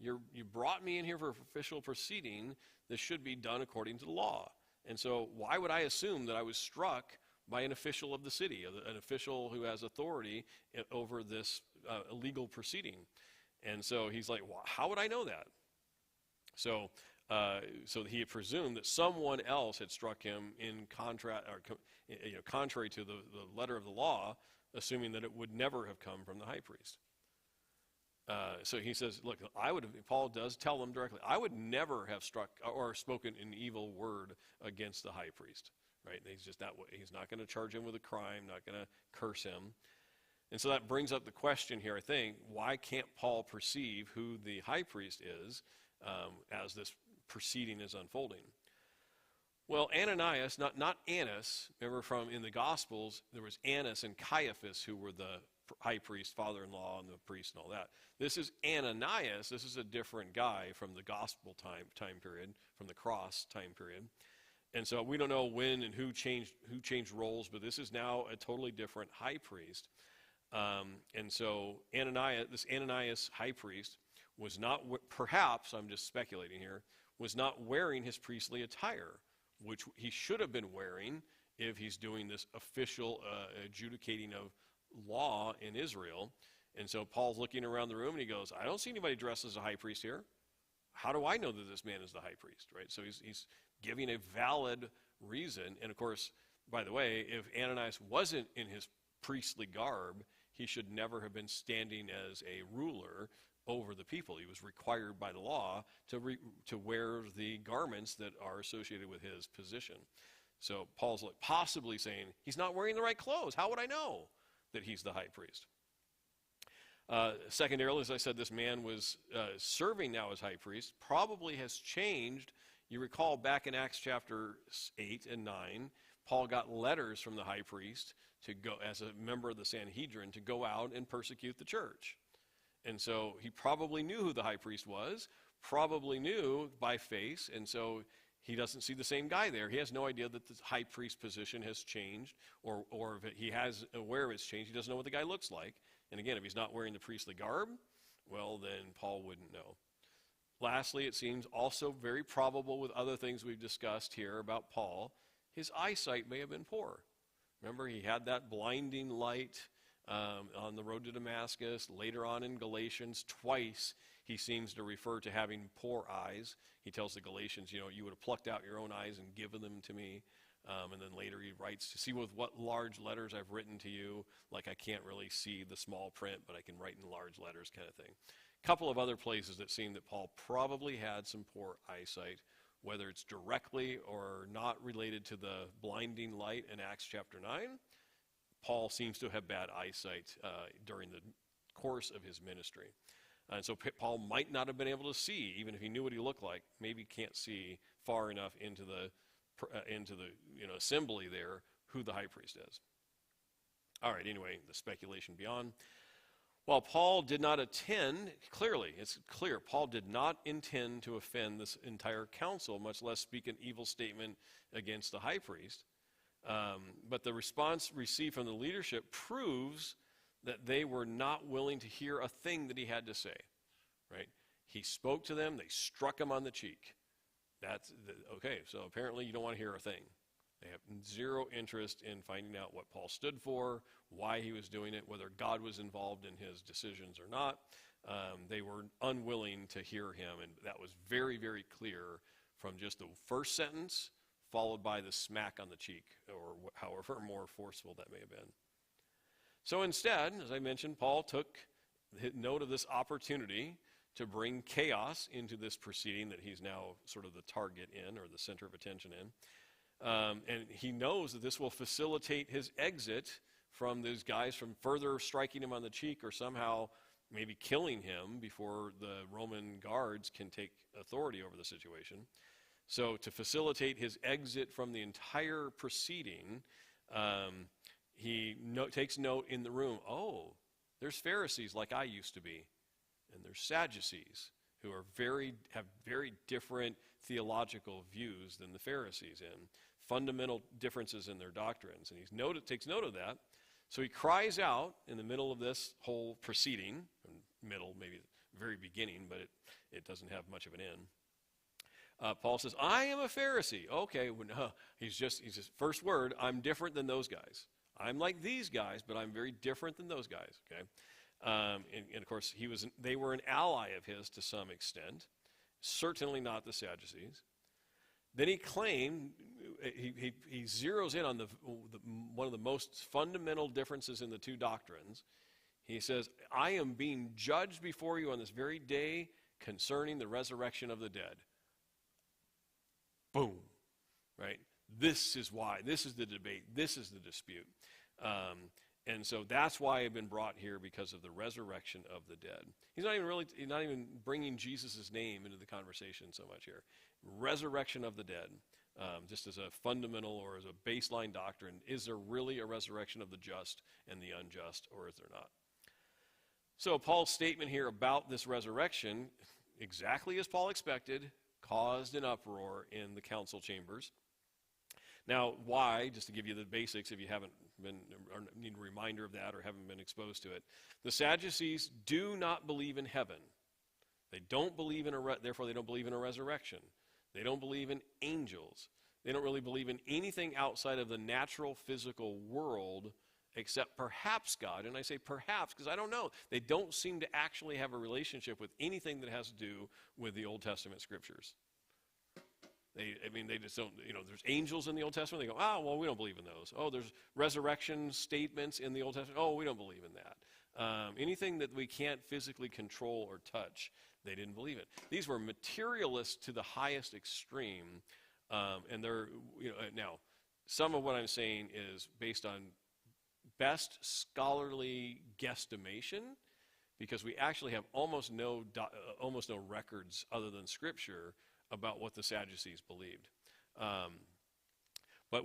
You brought me in here for an official proceeding. This should be done according to the law. And so why would I assume that I was struck by an official of the city, an official who has authority over this illegal proceeding? And so he's like, well, how would I know that? So he had presumed that someone else had struck him in contrary to the letter of the law, assuming that it would never have come from the high priest. So he says, look, Paul does tell them directly, I would never have struck or spoken an evil word against the high priest. Right? He's not going to charge him with a crime, not going to curse him. And so that brings up the question here, I think, why can't Paul perceive who the high priest is as this proceeding is unfolding? Well, Ananias, not Annas, remember from in the Gospels, there was Annas and Caiaphas who were the high priest, father-in-law, and the priest and all that. This is Ananias. This is a different guy from the gospel time period, from the cross time period. And so we don't know when and who changed roles, but this is now a totally different high priest. And so this Ananias high priest was not, perhaps, I'm just speculating here, was not wearing his priestly attire which he should have been wearing if he's doing this official adjudicating of law in Israel. And so Paul's looking around the room and he goes, I don't see anybody dressed as a high priest here. How do I know that this man is the high priest, right? So he's giving a valid reason. And of course, by the way, if Ananias wasn't in his priestly garb, he should never have been standing as a ruler over the people. He was required by the law to wear the garments that are associated with his position. So Paul's possibly saying, he's not wearing the right clothes. How would I know that he's the high priest? Secondarily, as I said, this man was serving now as high priest, probably has changed. You recall back in Acts chapter 8 and 9, Paul got letters from the high priest to go, as a member of the Sanhedrin, to go out and persecute the church. And so he probably knew who the high priest was, probably knew by face, and so he doesn't see the same guy there. He has no idea that the high priest position has changed, or if he has aware of it's changed, he doesn't know what the guy looks like. And again, if he's not wearing the priestly garb, well, then Paul wouldn't know. Lastly, it seems also very probable with other things we've discussed here about Paul, his eyesight may have been poor. Remember, he had that blinding light on the road to Damascus. Later on in Galatians, twice he seems to refer to having poor eyes. He tells the Galatians, you would have plucked out your own eyes and given them to me. And then later he writes, see with what large letters I've written to you, like I can't really see the small print, but I can write in large letters kind of thing. A couple of other places that seem that Paul probably had some poor eyesight, whether it's directly or not related to the blinding light in Acts chapter 9. Paul seems to have bad eyesight during the course of his ministry. And so Paul might not have been able to see, even if he knew what he looked like, maybe can't see far enough into the assembly there who the high priest is. All right, anyway, the speculation beyond. While Paul did not attend, it's clear, Paul did not intend to offend this entire council, much less speak an evil statement against the high priest. But the response received from the leadership proves that they were not willing to hear a thing that he had to say, right? He spoke to them, they struck him on the cheek. Okay, so apparently you don't want to hear a thing. They have zero interest in finding out what Paul stood for, why he was doing it, whether God was involved in his decisions or not. They were unwilling to hear him, and that was very, very clear from just the first sentence, followed by the smack on the cheek, or however more forceful that may have been. So instead, as I mentioned, Paul took note of this opportunity to bring chaos into this proceeding that he's now sort of the target in, or the center of attention in. And he knows that this will facilitate his exit from those guys from further striking him on the cheek or somehow maybe killing him before the Roman guards can take authority over the situation. So to facilitate his exit from the entire proceeding, he takes note in the room, there's Pharisees like I used to be, and there's Sadducees who have very different theological views than the Pharisees in, fundamental differences in their doctrines. And he takes note of that. So he cries out in the middle of this whole proceeding, middle, maybe very beginning, but it doesn't have much of an end. Paul says, I am a Pharisee. Okay, he's just first word, I'm different than those guys. I'm like these guys, but I'm very different than those guys, okay? And of course, they were an ally of his to some extent, certainly not the Sadducees. Then he claimed, he zeroes in on one of the most fundamental differences in the two doctrines. He says, I am being judged before you on this very day concerning the resurrection of the dead. Boom, right? This is why. This is the debate. This is the dispute. And so that's why I've been brought here, because of the resurrection of the dead. He's not even bringing Jesus' name into the conversation so much here. Resurrection of the dead, just as a fundamental or as a baseline doctrine. Is there really a resurrection of the just and the unjust, or is there not? So Paul's statement here about this resurrection, exactly as Paul expected, caused an uproar in the council chambers. Now, why? Just to give you the basics, if you haven't been, or need a reminder of that, or haven't been exposed to it. The Sadducees do not believe in heaven. They don't believe in therefore they don't believe in a resurrection. They don't believe in angels. They don't really believe in anything outside of the natural physical world except perhaps God. And I say perhaps because I don't know. They don't seem to actually have a relationship with anything that has to do with the Old Testament scriptures. They just don't, there's angels in the Old Testament. They go, oh, well, we don't believe in those. Oh, there's resurrection statements in the Old Testament. Oh, we don't believe in that. Anything that we can't physically control or touch, they didn't believe in. These were materialists to the highest extreme. And they're, now, some of what I'm saying is based on best scholarly guesstimation, because we actually have almost no records other than Scripture about what the Sadducees believed. But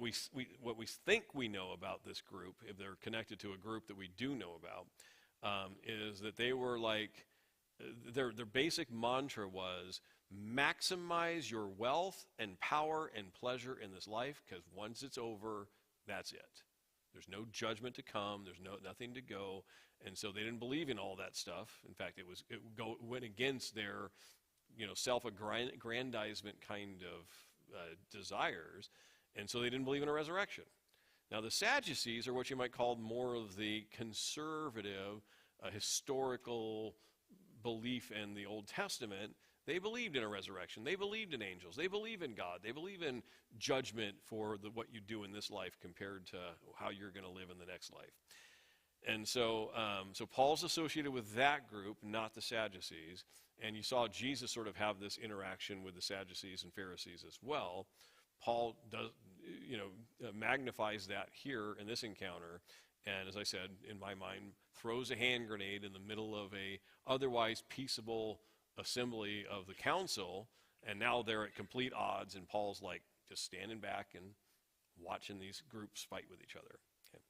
what we think we know about this group, if they're connected to a group that we do know about, is that they were like, their basic mantra was, maximize your wealth and power and pleasure in this life, because once it's over, that's it. There's no judgment to come. There's nothing to go. And so they didn't believe in all that stuff. In fact, it went against their self-aggrandizement kind of desires. And so they didn't believe in a resurrection. Now, the Sadducees are what you might call more of the conservative, historical belief in the Old Testament. They believed in a resurrection. They believed in angels. They believe in God. They believe in judgment for what you do in this life compared to how you're going to live in the next life. And so Paul's associated with that group, not the Sadducees. And you saw Jesus sort of have this interaction with the Sadducees and Pharisees as well. Paul does, magnifies that here in this encounter. And as I said, in my mind, throws a hand grenade in the middle of a otherwise peaceable assembly of the council, and now they're at complete odds, and Paul's like just standing back and watching these groups fight with each other. Okay.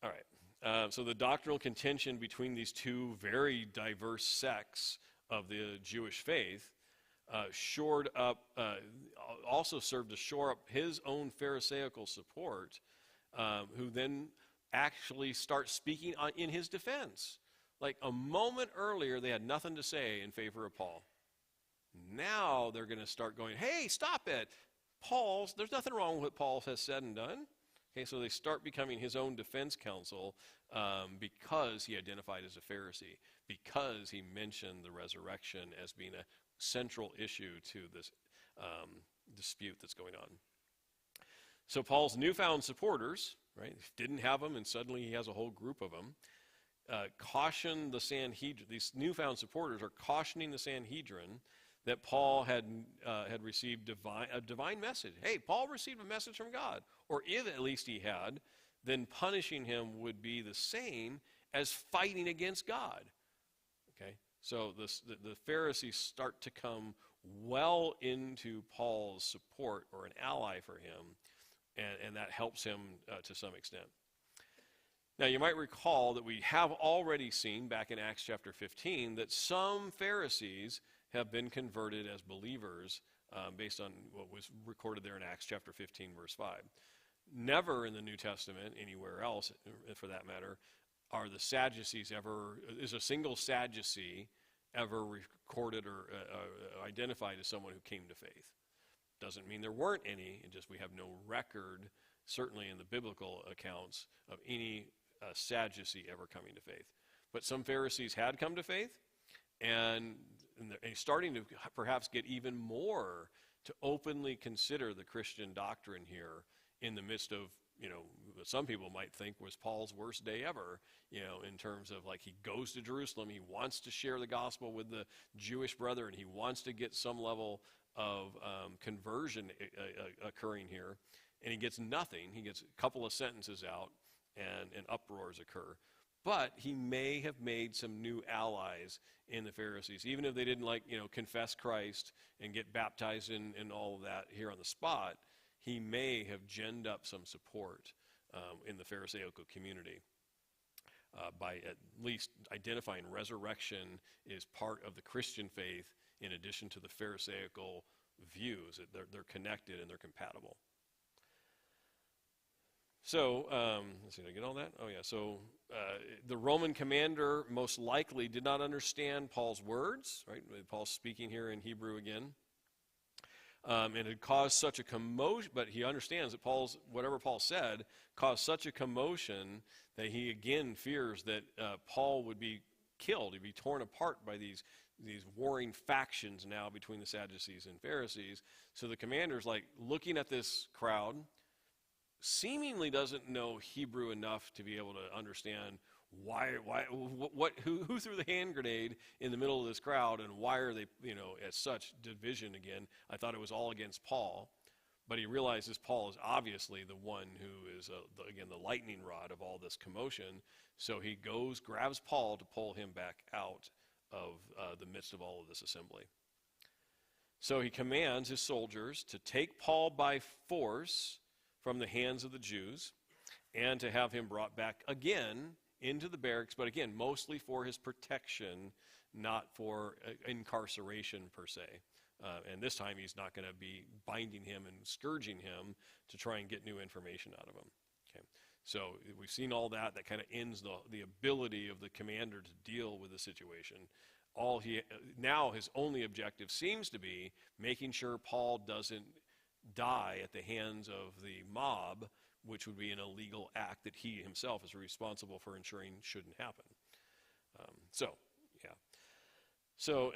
All right. So the doctrinal contention between these two very diverse sects of the Jewish faith also served to shore up his own Pharisaical support, who then actually start speaking in his defense. Like a moment earlier, they had nothing to say in favor of Paul. Now they're going to start going, hey, stop it. There's nothing wrong with what Paul has said and done. Okay, so they start becoming his own defense counsel because he identified as a Pharisee, because he mentioned the resurrection as being a central issue to this dispute that's going on. So Paul's newfound supporters, right, didn't have them, and suddenly he has a whole group of them. Caution the Sanhedrin. These newfound supporters are cautioning the Sanhedrin that Paul had received a divine message. Hey, Paul received a message from God, or if at least he had, then punishing him would be the same as fighting against God. Okay, so the Pharisees start to come well into Paul's support or an ally for him, and that helps him to some extent. Now, you might recall that we have already seen back in Acts chapter 15 that some Pharisees have been converted as believers based on what was recorded there in Acts chapter 15, verse 5. Never in the New Testament, anywhere else for that matter, is a single Sadducee ever recorded or identified as someone who came to faith. Doesn't mean there weren't any, we have no record, certainly in the biblical accounts, of any Sadducee ever coming to faith. But some Pharisees had come to faith, and starting to perhaps get even more to openly consider the Christian doctrine here in the midst of, some people might think was Paul's worst day ever, in terms of like he goes to Jerusalem, he wants to share the gospel with the Jewish brethren, he wants to get some level of conversion occurring here, and he gets nothing. He gets a couple of sentences out, and uproars occur. But he may have made some new allies in the Pharisees, even if they didn't confess Christ and get baptized in all of that here on the spot. He may have ginned up some support in the Pharisaical community by at least identifying resurrection is part of the Christian faith in addition to the Pharisaical views. They're connected and they're compatible. So, let's see, did I get all that? Oh, yeah. So, the Roman commander most likely did not understand Paul's words, right? Paul's speaking here in Hebrew again. And it caused such a commotion, but he understands that whatever Paul said caused such a commotion that he again fears that Paul would be killed. He'd be torn apart by these warring factions now between the Sadducees and Pharisees. So the commander's like looking at this crowd, seemingly doesn't know Hebrew enough to be able to understand who threw the hand grenade in the middle of this crowd, and why are they, at such division again? I thought it was all against Paul, but he realizes Paul is obviously the one who is, the lightning rod of all this commotion. So he grabs Paul to pull him back out of the midst of all of this assembly. So he commands his soldiers to take Paul by force from the hands of the Jews and to have him brought back again into the barracks, but again, mostly for his protection, not for incarceration per se. And this time he's not going to be binding him and scourging him to try and get new information out of him. Okay. So we've seen all that. That kind of ends the ability of the commander to deal with the situation. Now his only objective seems to be making sure Paul doesn't die at the hands of the mob, which would be an illegal act that he himself is responsible for ensuring shouldn't happen. So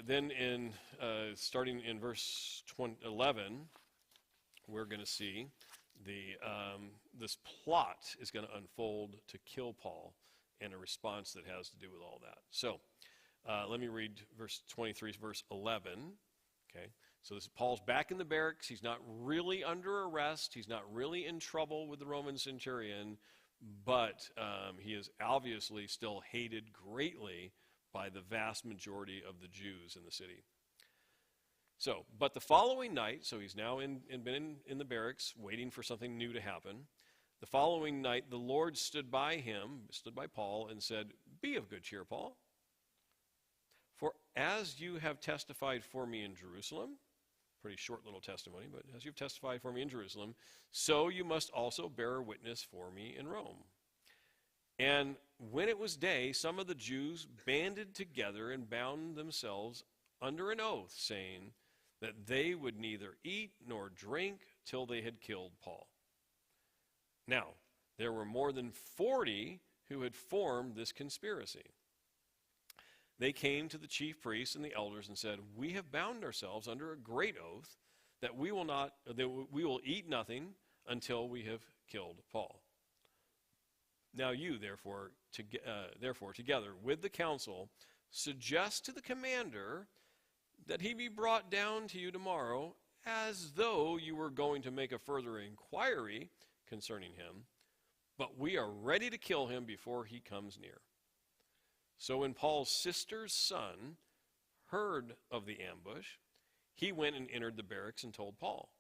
then starting in verse 11, we're going to see this plot is going to unfold to kill Paul, and a response that has to do with all that. So let me read verse 23, verse 11. Okay. So Paul's back in the barracks. He's not really under arrest. He's not really in trouble with the Roman centurion, but he is obviously still hated greatly by the vast majority of the Jews in the city. So, but the following night, so he's now been in the barracks waiting for something new to happen. The following night, the Lord stood by Paul, and said, "Be of good cheer, Paul. For as you have testified for me in Jerusalem," pretty short little testimony, but "as you've testified for me in Jerusalem, so you must also bear witness for me in Rome." And when it was day, some of the Jews banded together and bound themselves under an oath, saying that they would neither eat nor drink till they had killed Paul. Now, there were more than 40 who had formed this conspiracy. They came to the chief priests and the elders and said, "We have bound ourselves under a great oath that we will eat nothing until we have killed Paul. Now you, therefore, together with the council, suggest to the commander that he be brought down to you tomorrow, as though you were going to make a further inquiry concerning him, but we are ready to kill him before he comes near." So when Paul's sister's son heard of the ambush, he went and entered the barracks and told Paul.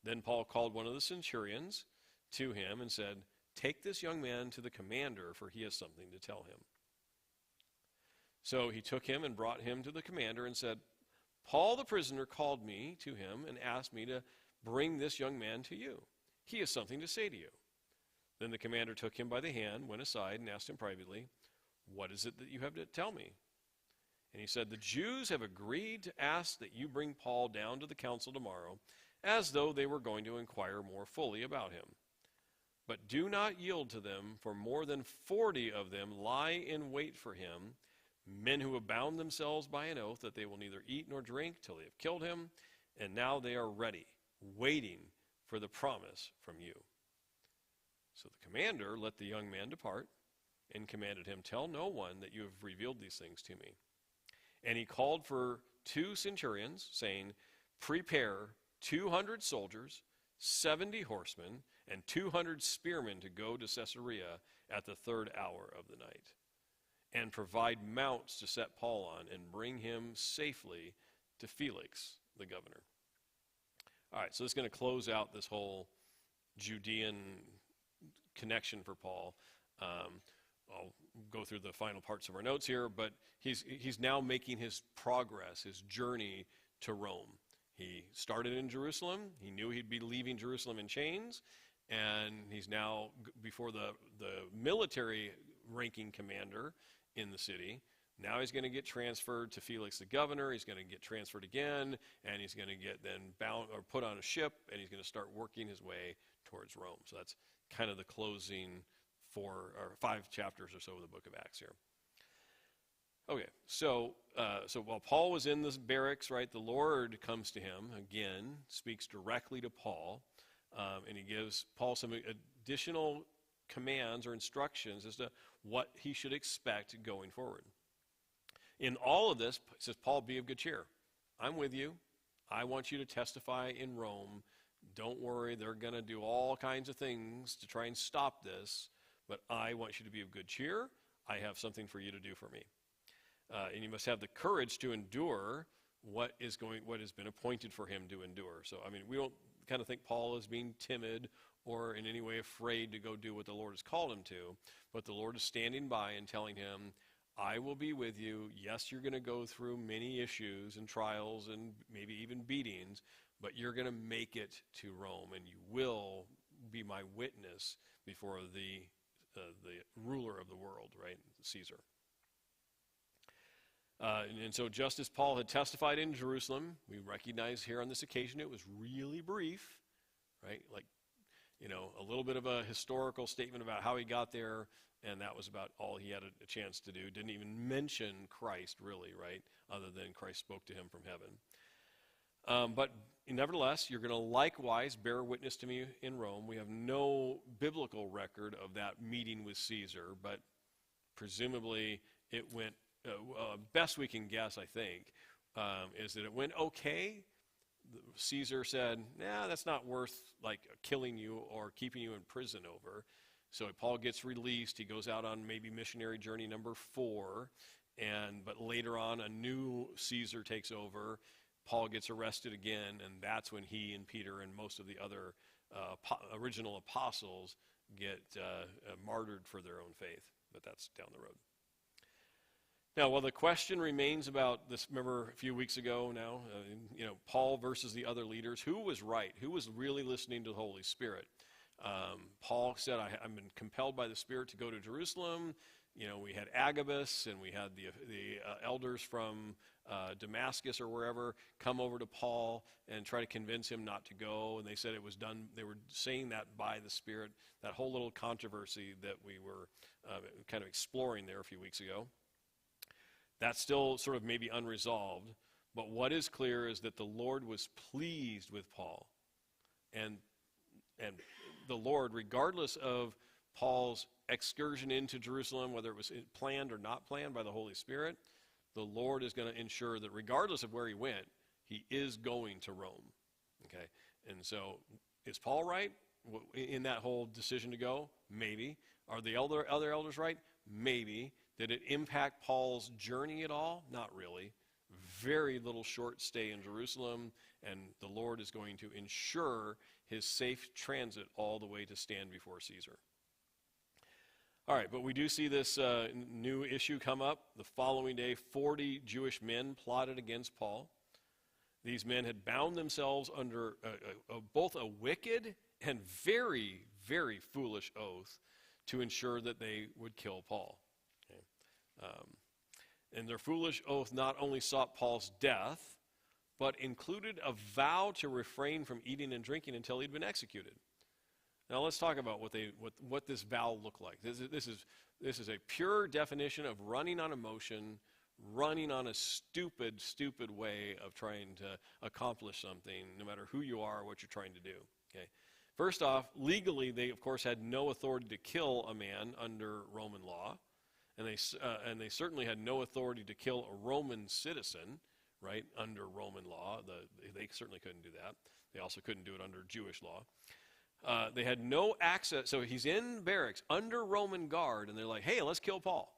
Then Paul called one of the centurions to him and said, "Take this young man to the commander, for he has something to tell him." So he took him and brought him to the commander and said, "Paul the prisoner called me to him and asked me to bring this young man to you. He has something to say to you." Then the commander took him by the hand, went aside, and asked him privately, "What is it that you have to tell me?" And he said, "The Jews have agreed to ask that you bring Paul down to the council tomorrow, as though they were going to inquire more fully about him. But do not yield to them, for more than 40 of them lie in wait for him, men who have bound themselves by an oath that they will neither eat nor drink till they have killed him, and now they are ready, waiting for the promise from you." So the commander let the young man depart and commanded him, "Tell no one that you have revealed these things to me." And he called for 2 centurions, saying, "Prepare 200 soldiers, 70 horsemen, and 200 spearmen to go to Caesarea at the 3rd hour of the night, and provide mounts to set Paul on and bring him safely to Felix, the governor." All right, so this is going to close out this whole Judean connection for Paul. I'll go through the final parts of our notes here, but he's now making his progress, his journey to Rome. He started in Jerusalem. He knew he'd be leaving Jerusalem in chains, and he's now before the military ranking commander in the city, Now he's going to get transferred to Felix the governor. He's going to get transferred again, and he's going to get then bound or put on a ship, and he's going to start working his way towards Rome. So that's kind of the closing 5 chapters or so of the book of Acts here. Okay, so while Paul was in this barracks, right, the Lord comes to him again, speaks directly to Paul, and he gives Paul some additional commands or instructions as to what he should expect going forward. In all of this, it says, Paul, be of good cheer. I'm with you. I want you to testify in Rome. Don't worry, they're going to do all kinds of things to try and stop this, but I want you to be of good cheer. I have something for you to do for me. And you must have the courage to endure what has been appointed for him to endure. So, I mean, we don't kind of think Paul is being timid or in any way afraid to go do what the Lord has called him to, but the Lord is standing by and telling him, I will be with you. Yes, you're going to go through many issues and trials and maybe even beatings, but you're going to make it to Rome, and you will be my witness before the ruler of the world, right, Caesar. And so just as Paul had testified in Jerusalem, we recognize here on this occasion it was really brief, right? Like, a little bit of a historical statement about how he got there, and that was about all he had a chance to do. Didn't even mention Christ, really, right, other than Christ spoke to him from heaven. But nevertheless, you're going to likewise bear witness to me in Rome. We have no biblical record of that meeting with Caesar, but presumably it went, best we can guess, I think, is that it went okay. Caesar said, nah, that's not worth like killing you or keeping you in prison over. So Paul gets released. He goes out on maybe missionary journey number 4, but later on a new Caesar takes over. Paul gets arrested again, and that's when he and Peter and most of the other original apostles get martyred for their own faith. But that's down the road. Now, while the question remains about this, remember a few weeks ago now, Paul versus the other leaders, who was right? Who was really listening to the Holy Spirit? Paul said, I've been compelled by the Spirit to go to Jerusalem. We had Agabus and we had the elders from Damascus or wherever come over to Paul and try to convince him not to go. And they said it was done, they were saying that by the Spirit, that whole little controversy that we were kind of exploring there a few weeks ago. That's still sort of maybe unresolved, but what is clear is that the Lord was pleased with Paul. And the Lord, regardless of Paul's excursion into Jerusalem, whether it was planned or not planned by the Holy Spirit, the Lord is going to ensure that regardless of where he went, he is going to Rome. Okay, and so is Paul right in that whole decision to go? Maybe. Are the other elders right? Maybe. Did it impact Paul's journey at all? Not really. Very little short stay in Jerusalem, and the Lord is going to ensure his safe transit all the way to stand before Caesar. All right, but we do see this new issue come up. The following day, 40 Jewish men plotted against Paul. These men had bound themselves under both a wicked and very, very foolish oath to ensure that they would kill Paul. And their foolish oath not only sought Paul's death, but included a vow to refrain from eating and drinking until he'd been executed. Now let's talk about what this vow looked like. This is a pure definition of running on emotion, running on a stupid way of trying to accomplish something, no matter who you are or what you're trying to do. Okay. First off, legally they of course had no authority to kill a man under Roman law. And they certainly had no authority to kill a Roman citizen, right, under Roman law. They certainly couldn't do that. They also couldn't do it under Jewish law. They had no access. So he's in barracks under Roman guard, and they're like, hey, let's kill Paul.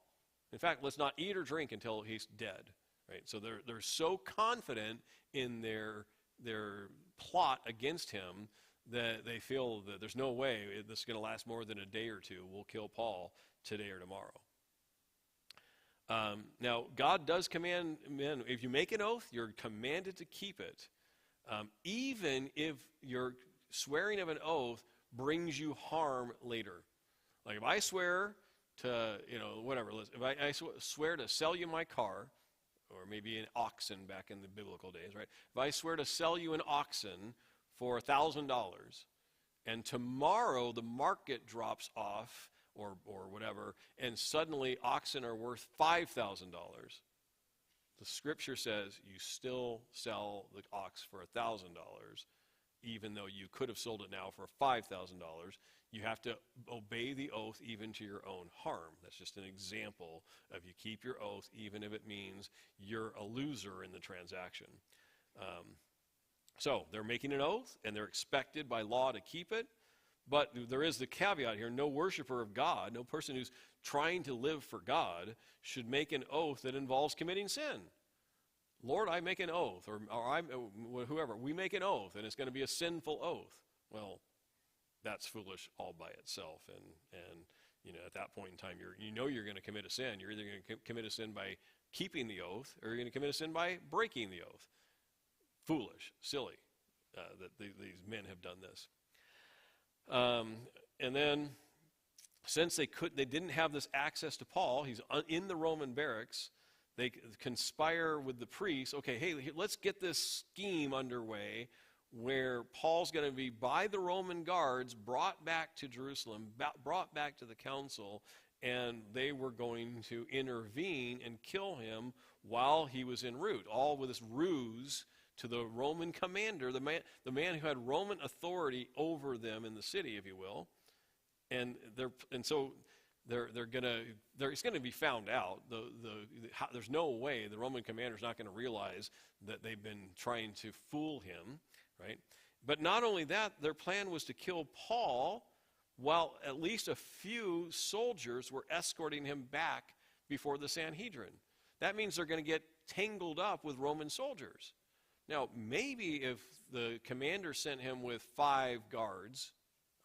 In fact, let's not eat or drink until he's dead. Right? So they're so confident in their plot against him that they feel that there's no way this is going to last more than a day or two. We'll kill Paul today or tomorrow. Now, God does command men, if you make an oath, you're commanded to keep it, even if your swearing of an oath brings you harm later. Like if I swear to, whatever, if I swear to sell you my car, or maybe an oxen back in the biblical days, right? If I swear to sell you an oxen for $1,000, and tomorrow the market drops off, or whatever, and suddenly oxen are worth $5,000, the scripture says you still sell the ox for $1,000, even though you could have sold it now for $5,000. You have to obey the oath even to your own harm. That's just an example of you keep your oath even if it means you're a loser in the transaction. So they're making an oath, and they're expected by law to keep it. But there is the caveat here: no worshiper of God, no person who's trying to live for God should make an oath that involves committing sin. Lord, I make an oath, or whoever, we make an oath, and it's going to be a sinful oath. Well, that's foolish all by itself. And at that point in time, you're going to commit a sin. You're either going to commit a sin by keeping the oath, or you're going to commit a sin by breaking the oath. Foolish, silly that these men have done this. And then, since they didn't have this access to Paul, he's in the Roman barracks, they conspire with the priests. Okay, hey, let's get this scheme underway where Paul's going to be, by the Roman guards, brought back to Jerusalem, brought back to the council, and they were going to intervene and kill him while he was en route, all with this ruse to the Roman commander, the man who had Roman authority over them in the city, if you will. So it's going to be found out. There's no way the Roman commander's not going to realize that they've been trying to fool him, right? But not only that, their plan was to kill Paul while at least a few soldiers were escorting him back before the Sanhedrin. That means they're going to get tangled up with Roman soldiers. Now, maybe if the commander sent him with 5 guards,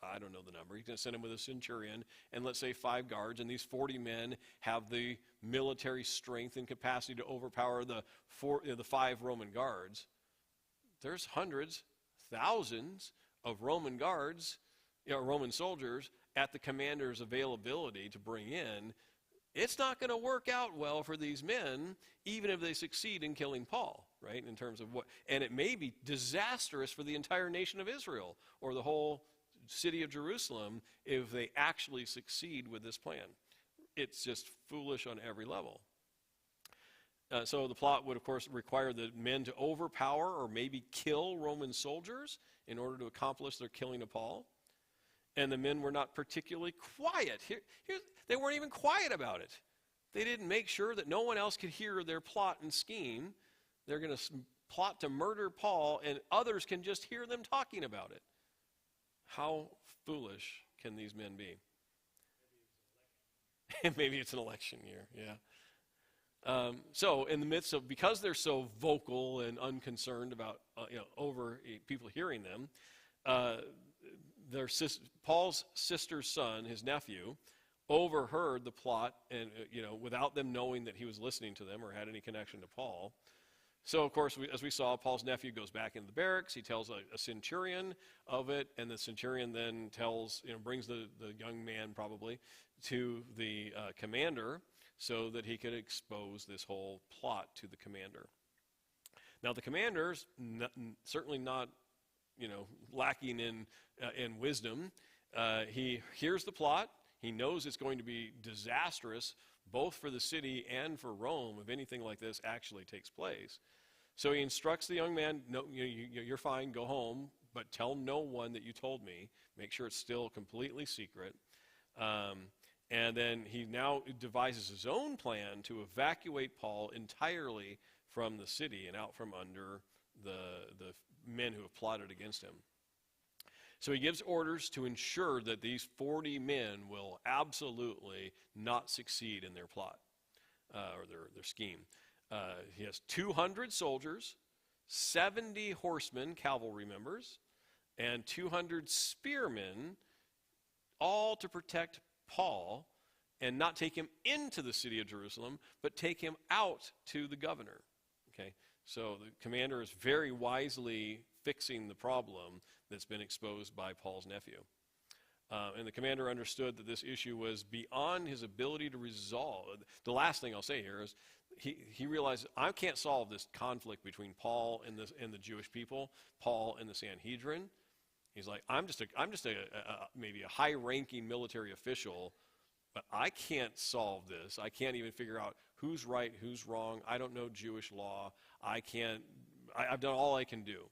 I don't know the number, he's going to send him with a centurion, and let's say 5 guards, and these 40 men have the military strength and capacity to overpower the 5 Roman guards. There's hundreds, thousands of Roman guards, Roman soldiers at the commander's availability to bring in. It's not going to work out well for these men, even if they succeed in killing Paul, right? In terms of and it may be disastrous for the entire nation of Israel or the whole city of Jerusalem if they actually succeed with this plan. It's just foolish on every level. So the plot would, of course, require the men to overpower or maybe kill Roman soldiers in order to accomplish their killing of Paul. And the men were not particularly quiet. They weren't even quiet about it. They didn't make sure that no one else could hear their plot and scheme. They're going to plot to murder Paul, and others can just hear them talking about it. How foolish can these men be? Maybe it's an election year, yeah. So in the midst of, because they're so vocal and unconcerned about over people hearing them, Paul's sister's son, his nephew, overheard the plot, and without them knowing that he was listening to them or had any connection to Paul. So, of course, as we saw, Paul's nephew goes back into the barracks. He tells a centurion of it, and the centurion then brings the young man probably to the commander so that he could expose this whole plot to the commander. Now, the commander's certainly not, lacking in wisdom. He hears the plot. He knows it's going to be disastrous both for the city and for Rome if anything like this actually takes place. So he instructs the young man, no, you're fine, go home, but tell no one that you told me. Make sure it's still completely secret. And then he now devises his own plan to evacuate Paul entirely from the city and out from under the men who have plotted against him. So he gives orders to ensure that these 40 men will absolutely not succeed in their plot or their scheme. He has 200 soldiers, 70 horsemen, cavalry members, and 200 spearmen, all to protect Paul and not take him into the city of Jerusalem, but take him out to the governor. Okay, so the commander is very wisely fixing the problem that's been exposed by Paul's nephew. And the commander understood that this issue was beyond his ability to resolve. The last thing I'll say here is he realized, I can't solve this conflict between Paul and the Jewish people, Paul and the Sanhedrin. He's like, I'm just maybe a high-ranking military official, but I can't solve this. I can't even figure out who's right, who's wrong. I don't know Jewish law. I've done all I can do.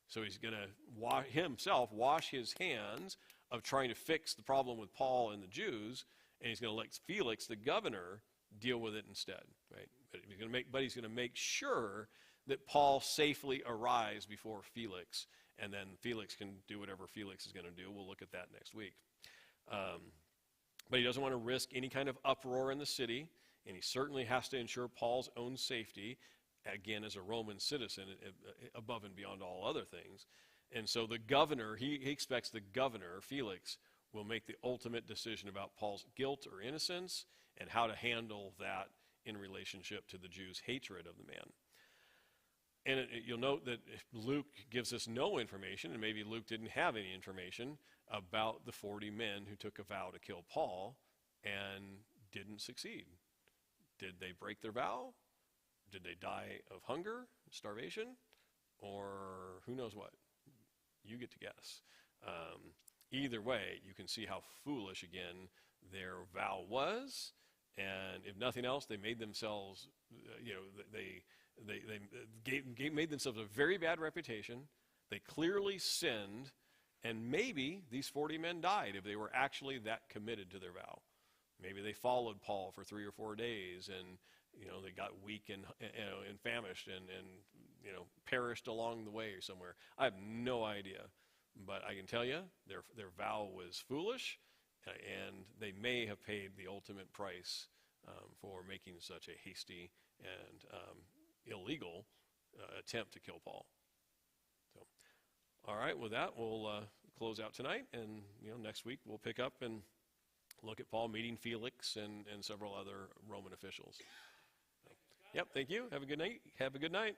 So he's going to himself wash his hands of trying to fix the problem with Paul and the Jews, and he's going to let Felix, the governor, deal with it instead. Right? But he's going to make sure that Paul safely arrives before Felix, and then Felix can do whatever Felix is going to do. We'll look at that next week. But he doesn't want to risk any kind of uproar in the city, and he certainly has to ensure Paul's own safety, again, as a Roman citizen, above and beyond all other things. And so the governor, he expects the governor, Felix, will make the ultimate decision about Paul's guilt or innocence and how to handle that in relationship to the Jews' hatred of the man. And you'll note that Luke gives us no information, and maybe Luke didn't have any information about the 40 men who took a vow to kill Paul and didn't succeed. Did they break their vow? Did they die of hunger, starvation, or who knows what? You get to guess. Either way, you can see how foolish, again, their vow was. And if nothing else, they made themselves, they made themselves a very bad reputation. They clearly sinned. And maybe these 40 men died if they were actually that committed to their vow. Maybe they followed Paul for 3 or 4 days, and they got weak and famished and perished along the way somewhere. I have no idea, but I can tell you their vow was foolish, and they may have paid the ultimate price for making such a hasty and illegal attempt to kill Paul. So, all right, with that, we'll close out tonight, and next week we'll pick up and look at Paul meeting Felix and several other Roman officials. Yep, thank you. Have a good night.